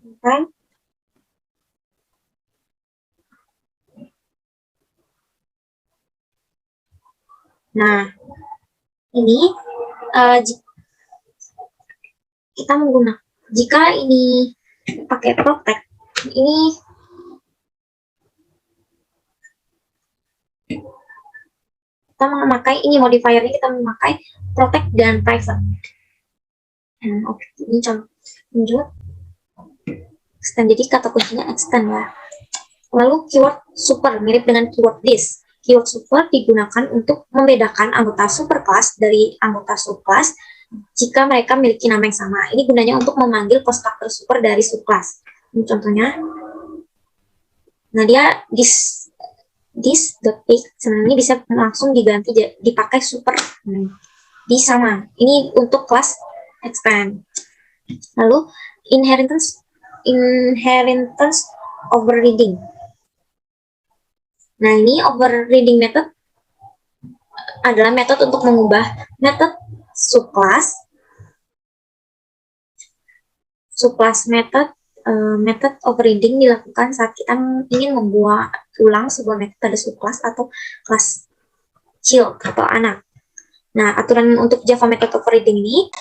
Okay. Nah, ini kita menggunakan, jika ini pakai protect, ini kita memakai ini modifiernya, kita memakai protect dan private. Oke, ini contoh extend, jadi kata kuncinya extend ya. Lalu keyword super mirip dengan keyword this. Keyword super digunakan untuk membedakan anggota superclass dari anggota subclass jika mereka memiliki nama yang sama. Ini gunanya untuk memanggil konstruktor super dari subclass. Ini contohnya. Nah, dia this.pic sebenarnya bisa langsung diganti dipakai super di sama. Ini untuk kelas expand. Lalu inheritance overriding. Nah, ini overriding method adalah metode untuk mengubah metode subclass method overriding dilakukan saat kita ingin membuat ulang sebuah metode subclass atau kelas child atau anak. Nah, aturan untuk Java method overriding ini,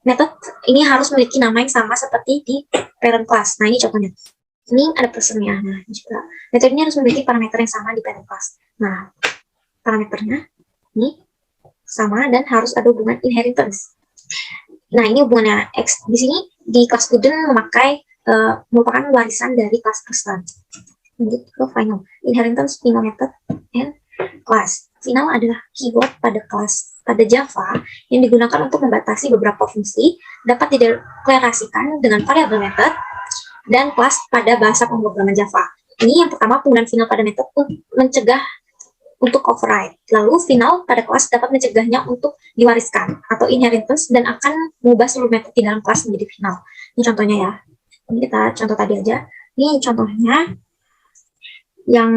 metode ini harus memiliki nama yang sama seperti di parent class. Nah, ini contohnya. Ini ada personnya. Nah, juga metode ini harus memiliki parameter yang sama di parent class. Nah, parameternya ini sama dan harus ada hubungan inheritance. Nah, ini hubungannya X. Di sini di kelas student memakai merupakan warisan dari kelas person. Lanjut ke final. Inheritance, final method, and class. Final adalah keyword pada Java yang digunakan untuk membatasi beberapa fungsi, dapat dideklarasikan dengan variabel method dan kelas pada bahasa pemrograman Java. Ini yang pertama, penggunaan final pada method mencegah untuk override. Lalu final pada kelas dapat mencegahnya untuk diwariskan atau inheritance dan akan mengubah seluruh metode di dalam kelas menjadi final. Ini contohnya ya. Ini kita contoh tadi aja. Ini contohnya yang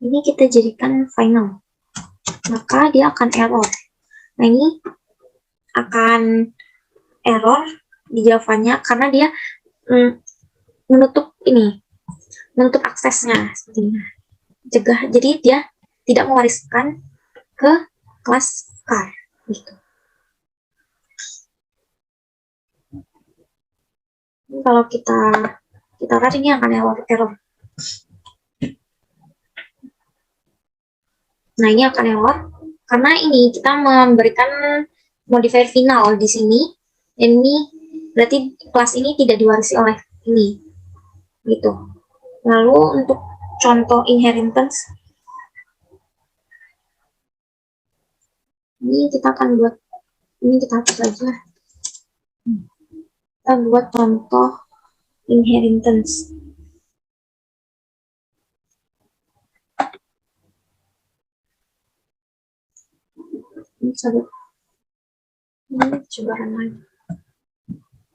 ini kita jadikan final. Maka dia akan error. Nah, ini akan error di Java-nya karena dia menutup aksesnya sepertinya. Jadi dia tidak mewariskan ke kelas car gitu. Kalau kita run ini akan error. Nah, ini akan error karena ini kita memberikan modifier final di sini. Ini berarti kelas ini tidak diwarisi oleh ini gitu. Lalu untuk contoh inheritance ini kita akan buat, ini kita hapus aja. Kita buat contoh inheritance. Ini coba run lagi.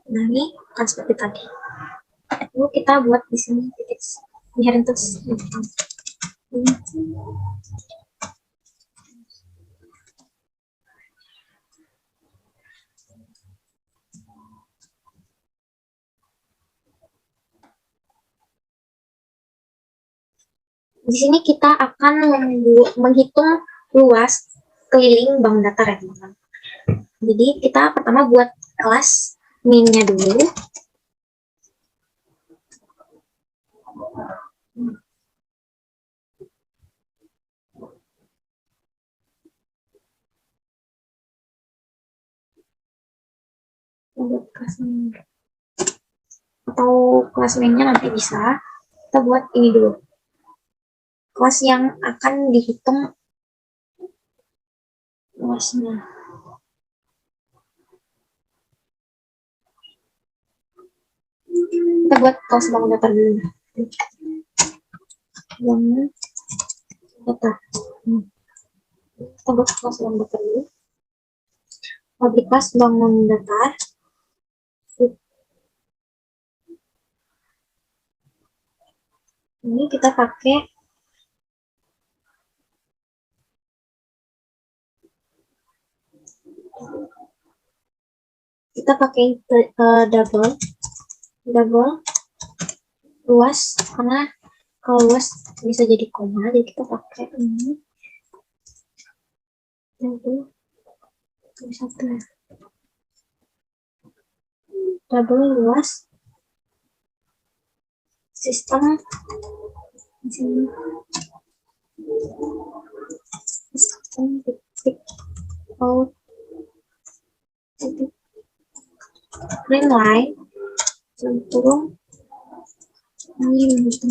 Nah, ini akan seperti tadi. Lalu kita buat di sini titik inheritance. Di sini kita akan menghitung luas keliling bank datar ya teman-teman. Jadi kita pertama buat kelas min-nya dulu. Buat kelas min. Atau kelas min-nya nanti bisa. Kita buat ini dulu. Kelas yang akan dihitung luasnya. Kita buat kelas bank datar dulu. Bank datar. Kita buat kelas bank datar dulu. Kelas bangun datar. Ini kita pakai double luas, karena kalau luas bisa jadi koma, jadi kita pakai ini double luas sistem di sini, sistem titik out titik green line turun ini gitu.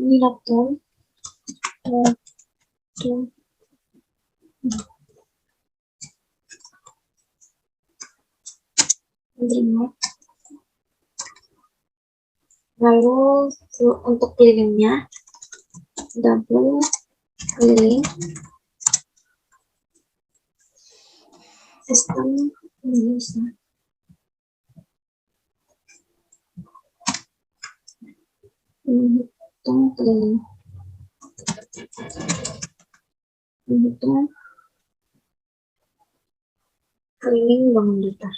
ini laptop, lalu untuk kelilingnya double keliling sistem Indonesia. Menghitung keliling, menghitung keliling bangun datar.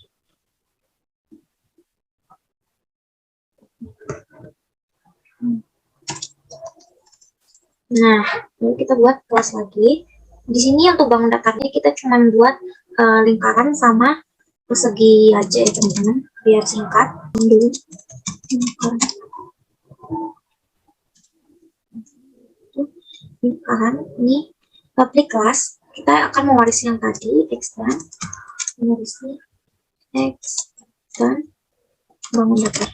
Nah, lalu kita buat kelas lagi. Di sini untuk bangun datarnya kita cuma buat lingkaran sama persegi aja ya teman-teman, biar singkat. Dulu lingkaran ini public class, kita akan mewarisi yang tadi x dan mewarisi x dan bangun datar.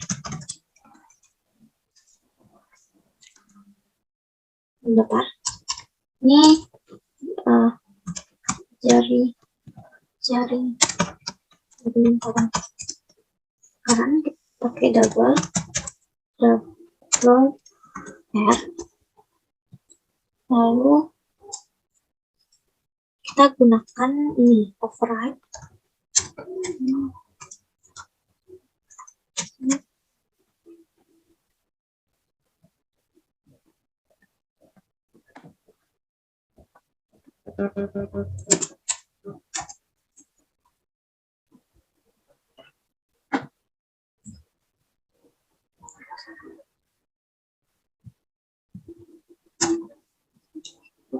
Datar ini jari lingkaran kita pakai double R, lalu kita gunakan ini override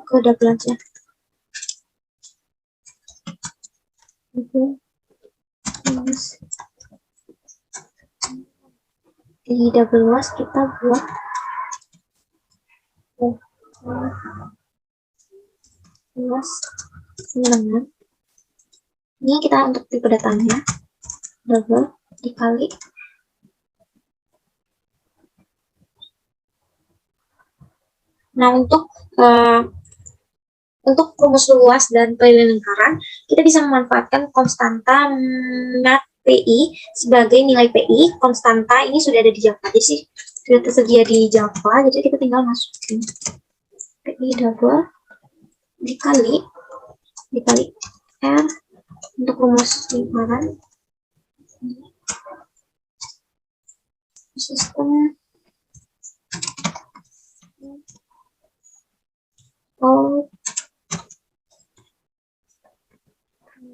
ke double aja. Di double was kita buat luas 9. Ini kita untuk tipe datanya double dikali untuk rumus luas dan keliling lingkaran, kita bisa memanfaatkan konstanta mat PI sebagai nilai PI. Konstanta ini sudah ada di Java, jadi sudah tersedia di Java, jadi kita tinggal masukin PI double dikali R untuk rumus lingkaran sistem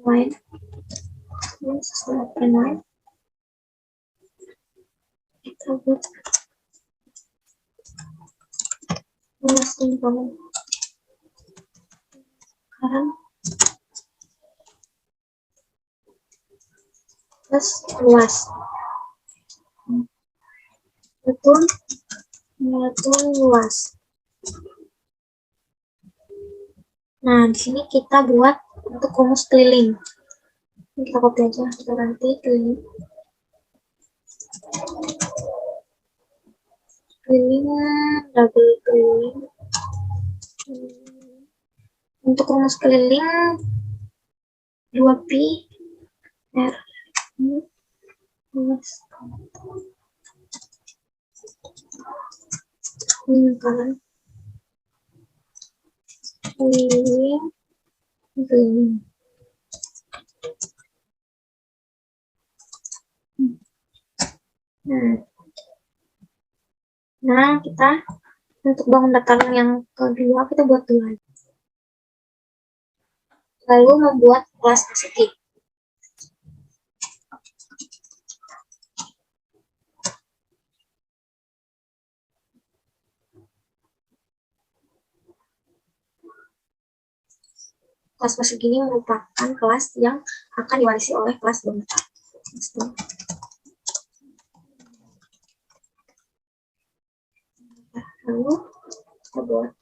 line kita buat rumus lingkaran plus luas betul luas. Nah, di sini kita buat untuk rumus keliling. Kita copy aja, kita ganti keliling. Double keliling. Untuk rumus keliling 2pi R lingkaran keliling. Nah, kita untuk bangun datar yang kedua kita buat 2. Lalu membuat kelas persegi. Kelas persegi ini merupakan kelas yang akan diwarisi oleh kelas bangun datar. Lalu kita buat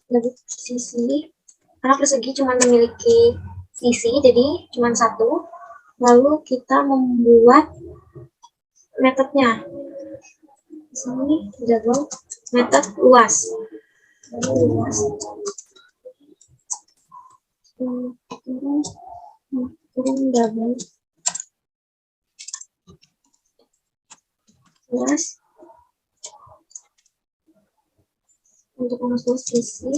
double sisi, karena persegi cuma memiliki sisi, jadi cuma 1. Lalu kita membuat metodenya sini double method luas. Luas. Turun double luas. Untuk masuk sisi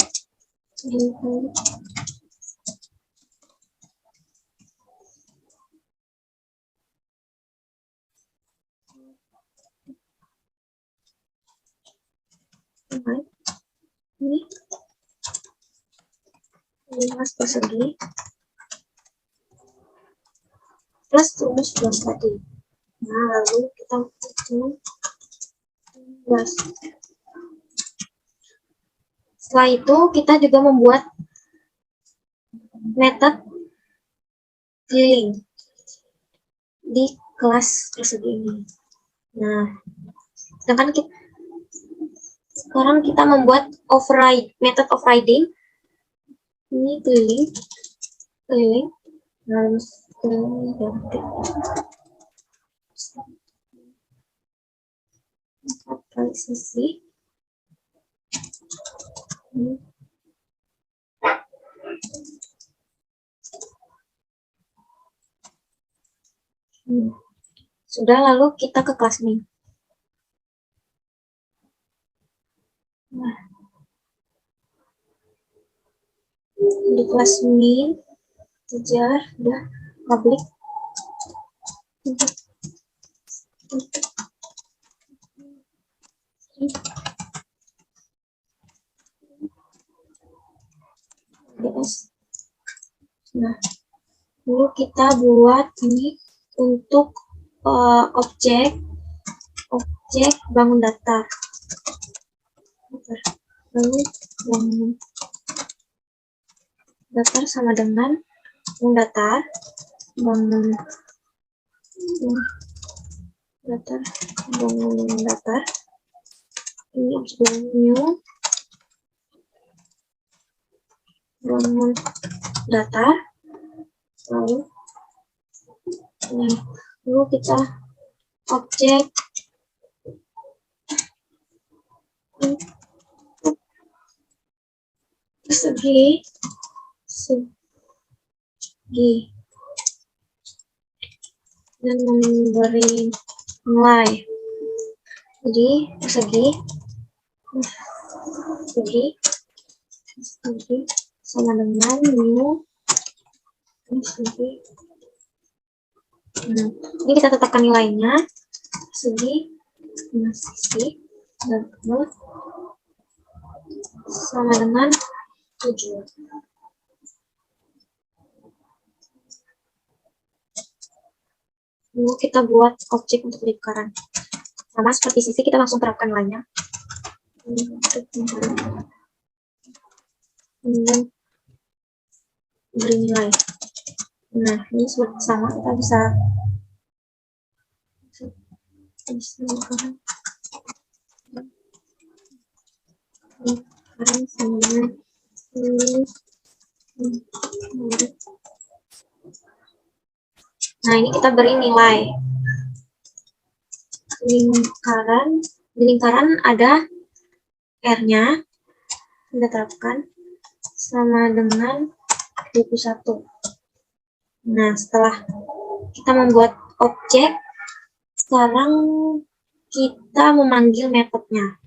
ini luas persegi plus rumus luas tadi. Nah, lalu kita hitung luas. Setelah itu kita juga membuat metode keliling di kelas persegi ini. Nah, sekarang kita membuat method overriding. Ini keliling, harus ganti 4 kali sisi. Sudah, lalu kita ke kelas min. Nah, di kelas min kejar udah public Nah, dulu kita buat ini untuk objek bangun data. Lalu bangun datar sama dengan bangun datar bangun datar ini objek new bangun datar. Lalu kita objek persegi dan memberi nilai. Jadi persegi sama dengan new persegi. Nah, ini kita tetapkan nilainya persegi sisi sama dengan 7. Lalu kita buat objek untuk lingkaran. Sama seperti sisi, kita langsung terapkan nilainya. Kemudian beri nilai. Nah, ini sama, kita bisa nah, ini kita beri nilai lingkaran. Di lingkaran ada R-nya, kita terapkan sama dengan 21. Nah, setelah kita membuat objek, sekarang kita memanggil metodenya.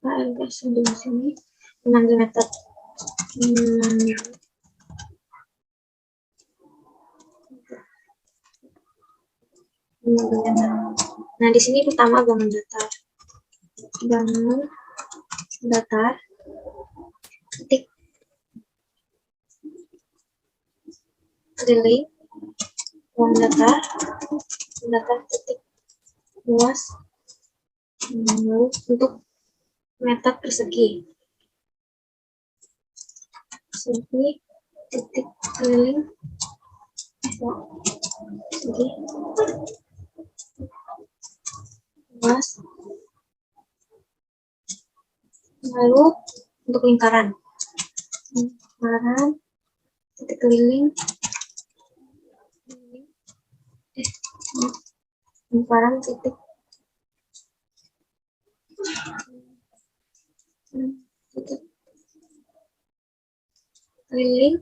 Di sini memanggil metode. Nah, di sini pertama bangun datar titik keliling bangun datar titik luas. Lalu untuk metode persegi titik keliling persegi luas. Lalu untuk lingkaran titik keliling lingkaran titik titik keliling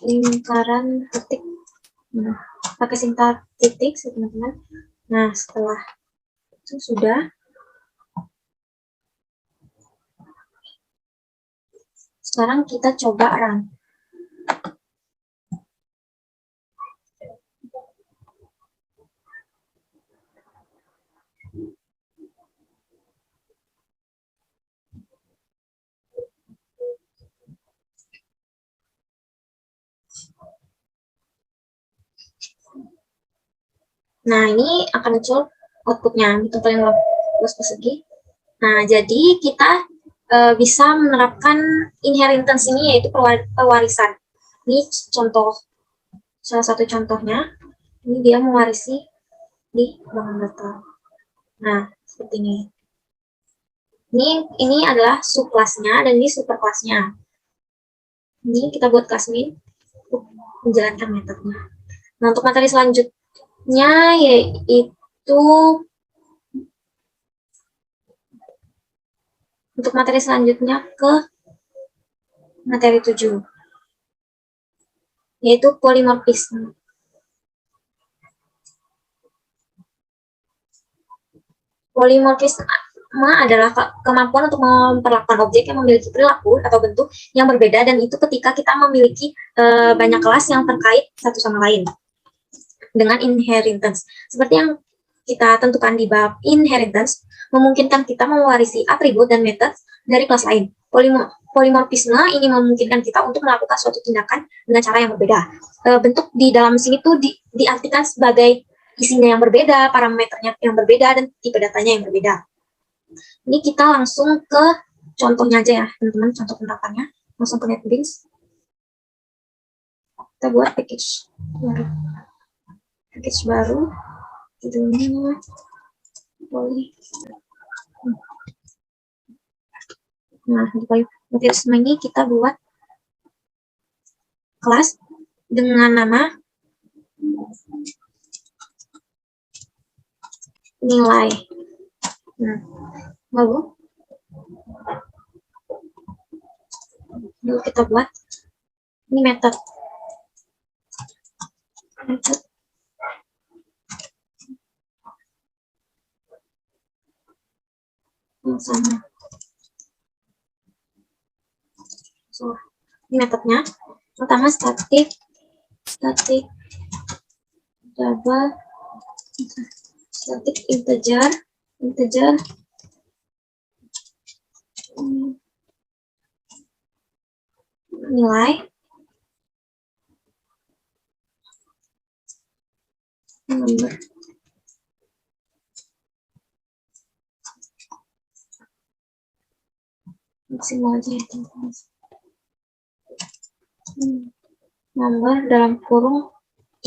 lingkaran titik. Nah, pakai singkat titik teman-teman. Nah, setelah itu sudah, sekarang kita coba run. Nah, ini akan muncul outputnya, itu paling luas persegi. Nah, jadi kita bisa menerapkan inheritance ini, yaitu pewarisan. Ini contoh, salah satu contohnya, ini dia mewarisi di bangun data. Nah, seperti ini. Ini adalah subclass-nya dan ini superclass-nya. Ini kita buat kelas min untuk menjalankan metodenya. Nah, untuk materi selanjutnya yaitu untuk materi selanjutnya ke materi 7, yaitu polimorfisme. Polimorfisme adalah kemampuan untuk memperlakukan objek yang memiliki perilaku atau bentuk yang berbeda, dan itu ketika kita memiliki banyak kelas yang terkait satu sama lain dengan inheritance. Seperti yang kita tentukan di bab inheritance, memungkinkan kita mewarisi atribut dan metode dari kelas lain. Polimorfisme ini memungkinkan kita untuk melakukan suatu tindakan dengan cara yang berbeda. Bentuk di dalam sini tuh diartikan sebagai isinya yang berbeda, parameternya yang berbeda, dan tipe datanya yang berbeda. Ini kita langsung ke contohnya aja ya, teman-teman, contoh penerapannya. Langsung ke NetBeans. Kita buat package baru. Package baru. Judulnya boleh. Nah, di polimorfisme ini kita buat kelas dengan nama nilai. Nah, lalu kita buat ini metode yang sama. So, ini metodenya. Pertama static double static integer nilai number. Maksimal aja ya, teman-teman. Number dalam kurung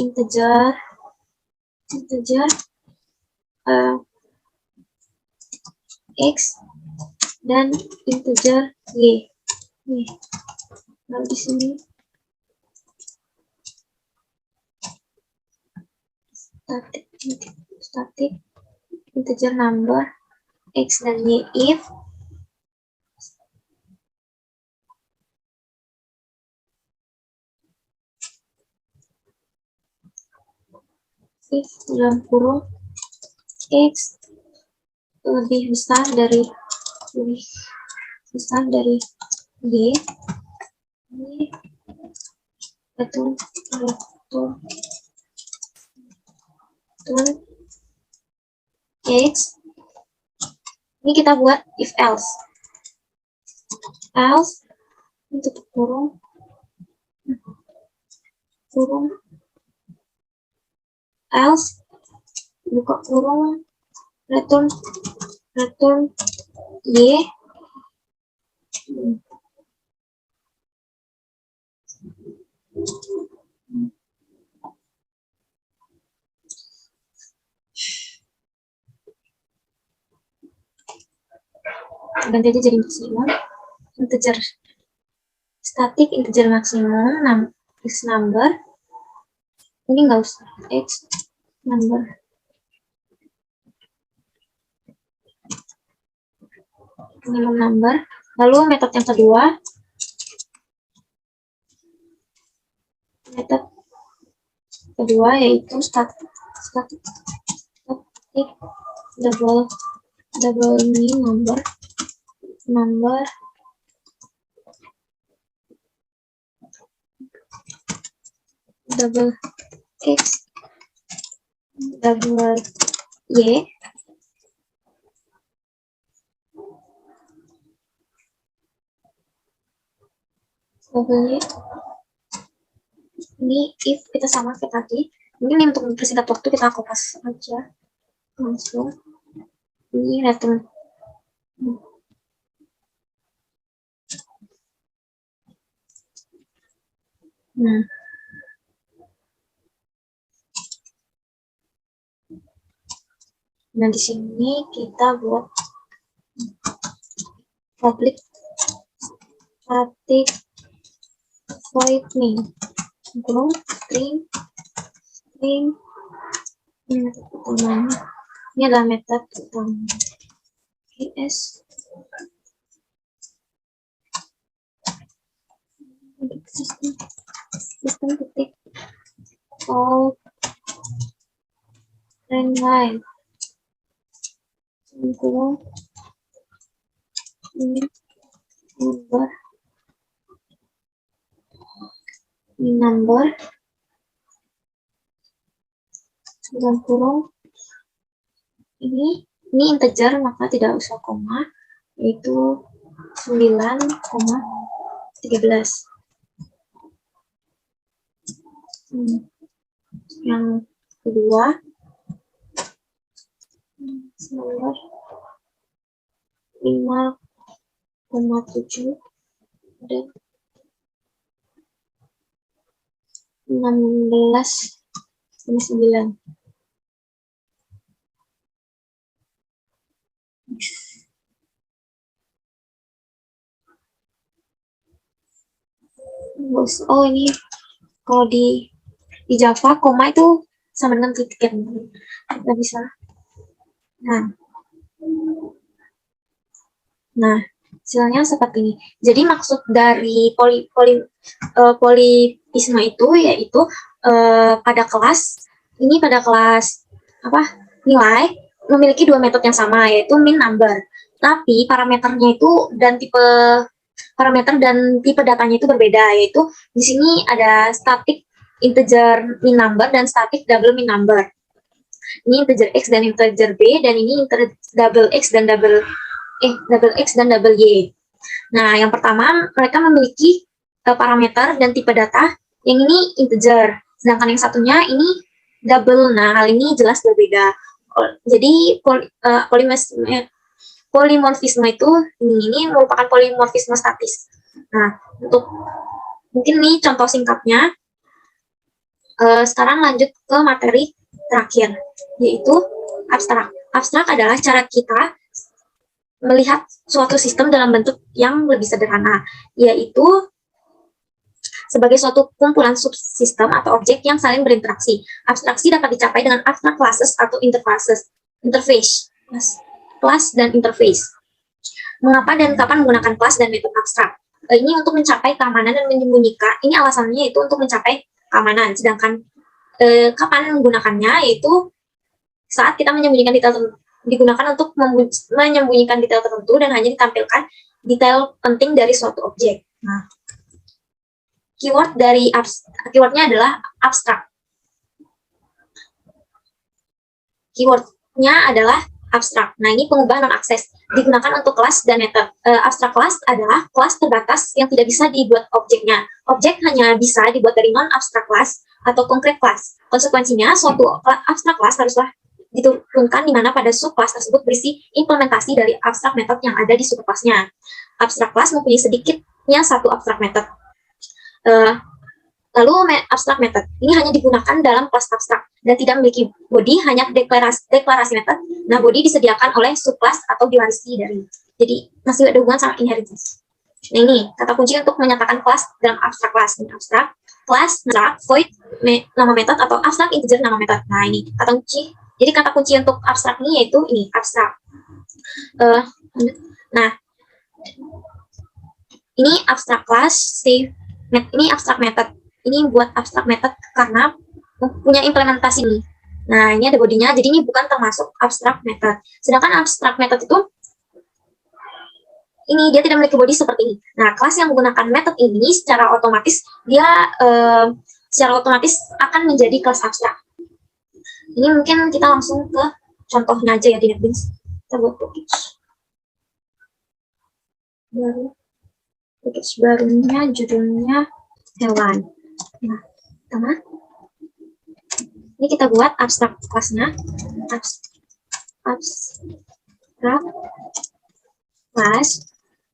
integer x dan integer y. Lalu di sini static integer number x dan y if dalam kurung x lebih besar dari y, betul x. Ini kita buat if else ini tutup kurung else buka kurung return y. Ganti aja jadi integer static integer maksimum x number, ini nggak usah, x number, minimum number. Lalu metode yang kedua, yaitu static double ini number double x double y double y. Ini if kita sama kayak tadi. Mungkin untuk mempersingkat waktu kita kopas aja langsung. Ini return. Nah, di sini kita buat public static void main kurung string ini metode utamanya. Ini adalah metode utama ps sistem titik out line kurung ini number dan kurung ini integer maka tidak usah koma, yaitu 9,13. Yang kedua nomor 5,7 dan 16,9. Oh, ini kalau di Java koma itu sama dengan titik ya, nggak bisa. Nah, hasilnya seperti ini. Jadi maksud dari polipisme itu yaitu pada kelas nilai memiliki dua metode yang sama, yaitu min number. Tapi parameternya itu parameter dan tipe datanya itu berbeda, yaitu di sini ada static integer min number dan static double min number. Ini integer x dan integer b, dan ini double x dan double y. Nah, yang pertama mereka memiliki parameter dan tipe data. Yang ini integer, sedangkan yang satunya ini double. Nah, hal ini jelas berbeda. Jadi polimorfisme itu ini merupakan polimorfisme statis. Nah, untuk mungkin ini contoh singkatnya. Sekarang lanjut ke materi terakhir, yaitu abstrak. Abstrak adalah cara kita melihat suatu sistem dalam bentuk yang lebih sederhana, yaitu sebagai suatu kumpulan subsistem atau objek yang saling berinteraksi. Abstraksi dapat dicapai dengan abstract classes atau interface, kelas dan interface. Mengapa dan kapan menggunakan kelas dan metode abstrak? Ini untuk mencapai keamanan dan menyembunyikan. Ini alasannya itu untuk mencapai keamanan. Sedangkan kapan menggunakannya, yaitu saat kita menyembunyikan detail, digunakan untuk menyembunyikan detail tertentu dan hanya ditampilkan detail penting dari suatu objek. Nah, keywordnya adalah abstrak. Keywordnya adalah abstrak. Nah, ini pengubah non-akses. Digunakan untuk kelas dan method. Abstrak kelas adalah kelas terbatas yang tidak bisa dibuat objeknya. Objek hanya bisa dibuat dari non-abstrak kelas atau konkret kelas. Konsekuensinya, suatu abstrak kelas haruslah diturunkan di mana pada subkelas tersebut berisi implementasi dari abstrak method yang ada di subkelasnya. Abstrak kelas mempunyai sedikitnya satu abstrak method. Lalu abstrak method ini hanya digunakan dalam kelas abstrak dan tidak memiliki body, hanya deklarasi method. Nah, body disediakan oleh subkelas atau diwarisi dari. Jadi masih ada hubungan sama inheritance. Nah, ini kata kunci untuk menyatakan kelas dalam abstrak kelas. Ini abstrak, kelas, abstrak, void, nama metode, atau abstrak integer nama metode. Nah, ini kata kunci. Jadi kata kunci untuk abstrak ini yaitu ini, abstrak. Nah, ini abstrak kelas, ini abstrak method. Ini buat abstrak method karena punya implementasi ini. Nah, ini ada bodinya, jadi ini bukan termasuk abstrak method. Sedangkan abstrak method itu ini dia tidak memiliki body seperti ini. Nah, kelas yang menggunakan metode ini secara otomatis akan menjadi kelas abstrak. Ini mungkin kita langsung ke contohnya aja ya di NetBeans. Kita buat package barunya judulnya hewan. Nah, pertama ini kita buat abstrak kelasnya, abstrak kelas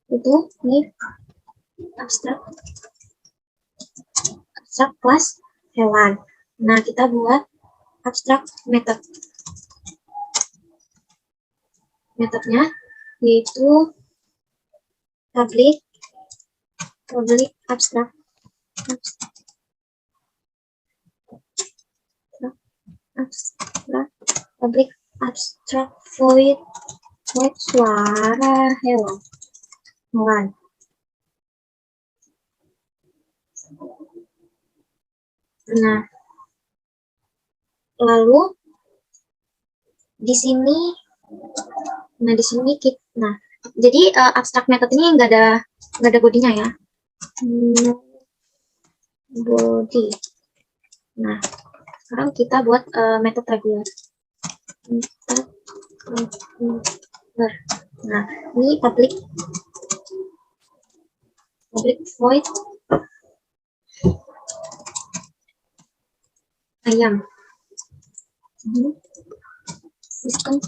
itu ini abstrak kelas hewan. Nah, kita buat abstrak metodenya yaitu public abstrak public abstrak void suara hewan. Nah, lalu di sini kita, jadi abstrak method ini nggak ada bodinya ya, body. Nah, sekarang kita buat metode regular. Nah, ini public void ayam. Sistem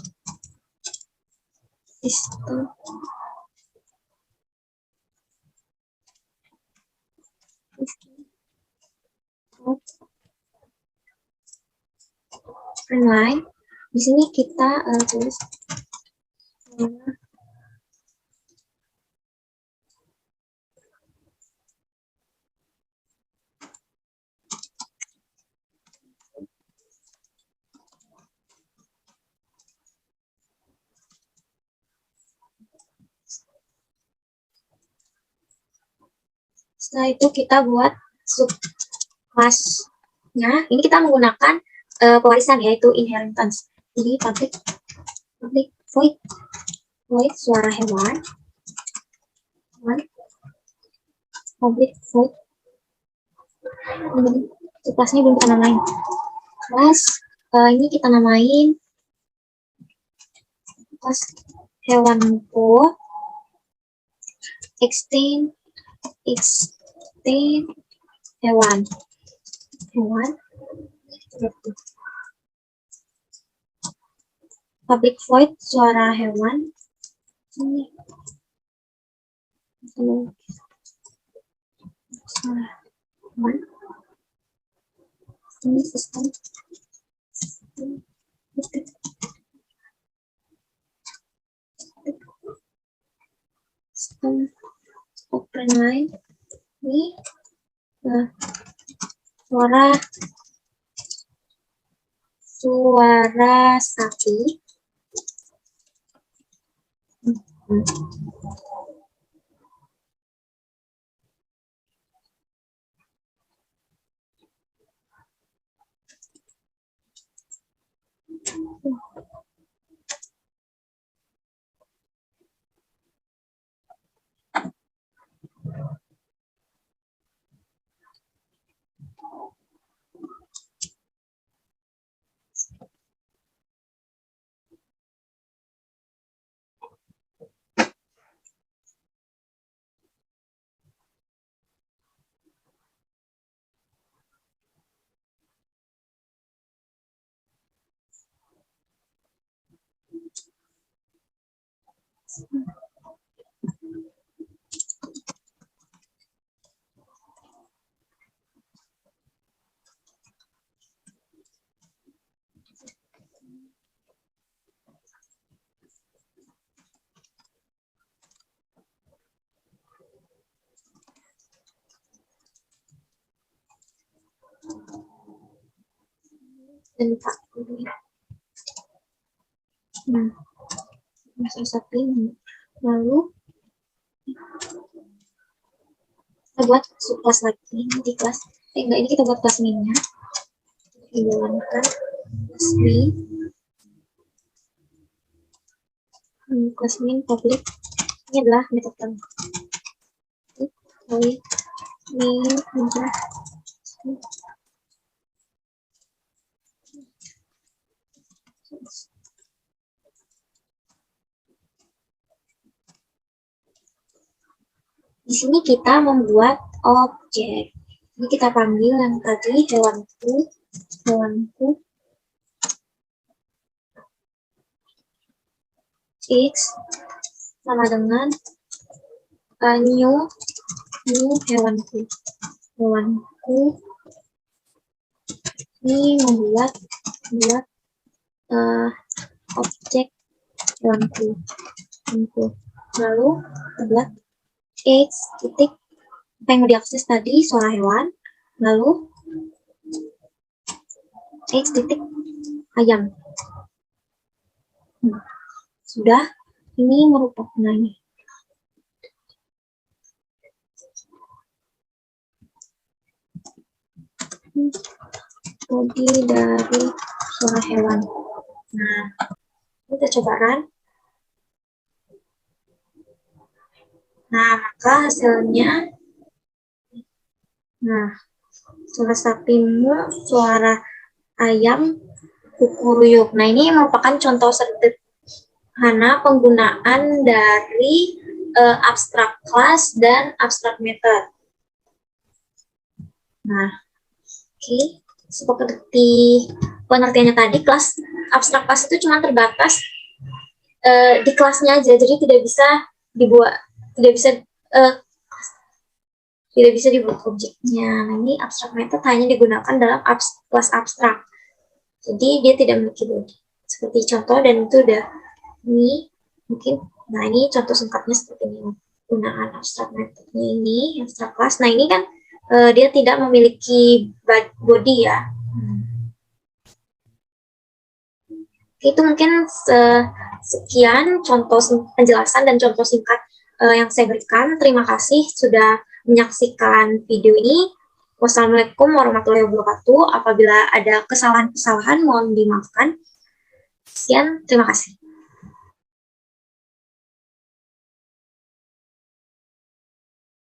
inline. Di sini kita tulis setelah itu kita buat subclass-nya. Ini kita menggunakan pewarisan yaitu inheritance. Jadi public void suara hewan. Public void. Kelasnya belum kita namain. Kelas ini kita namain kelas hewan po extend hewan. Public void suara hewan. Ini suara hewan. Ini sistem open line. Ini suara sapi. dan 40. Nah, masa sapin. Lalu kita buat subclass lagi di kelas. Enggak, ini kita buat kelas minnya. Dijalankan kelas min. Kelas min public. Ini adalah metode public min menjadi di sini kita membuat objek. Ini kita panggil yang tadi hewanku x sama dengan new hewanku ini membuat objek hewanku. Lalu buat x titik apa yang mau diakses tadi, suara hewan, lalu x titik ayam. Sudah, ini merupakan ini. Bodi dari suara hewan. Nah, kita coba run. Nah, maka hasilnya, nah, suara sapimu, suara ayam, kukuruyuk. Nah, ini merupakan contoh sederhana penggunaan dari abstract class dan abstract method. Nah, oke, seperti pengertiannya tadi, kelas abstract class itu cuma terbatas di kelasnya aja, jadi tidak bisa dibuat, tidak bisa dibuat objeknya. Nah, ini abstract method hanya digunakan dalam kelas abstrak, jadi dia tidak memiliki body. Seperti contoh, dan itu udah ini mungkin. Nah, ini contoh singkatnya seperti ini. Penggunaan abstract methodnya ini abstract class. Nah, ini kan dia tidak memiliki body ya. Itu mungkin sekian contoh penjelasan dan contoh singkat yang saya berikan. Terima kasih sudah menyaksikan video ini. Wassalamualaikum warahmatullahi wabarakatuh. Apabila ada kesalahan-kesalahan mohon dimaafkan. Sekian, terima kasih.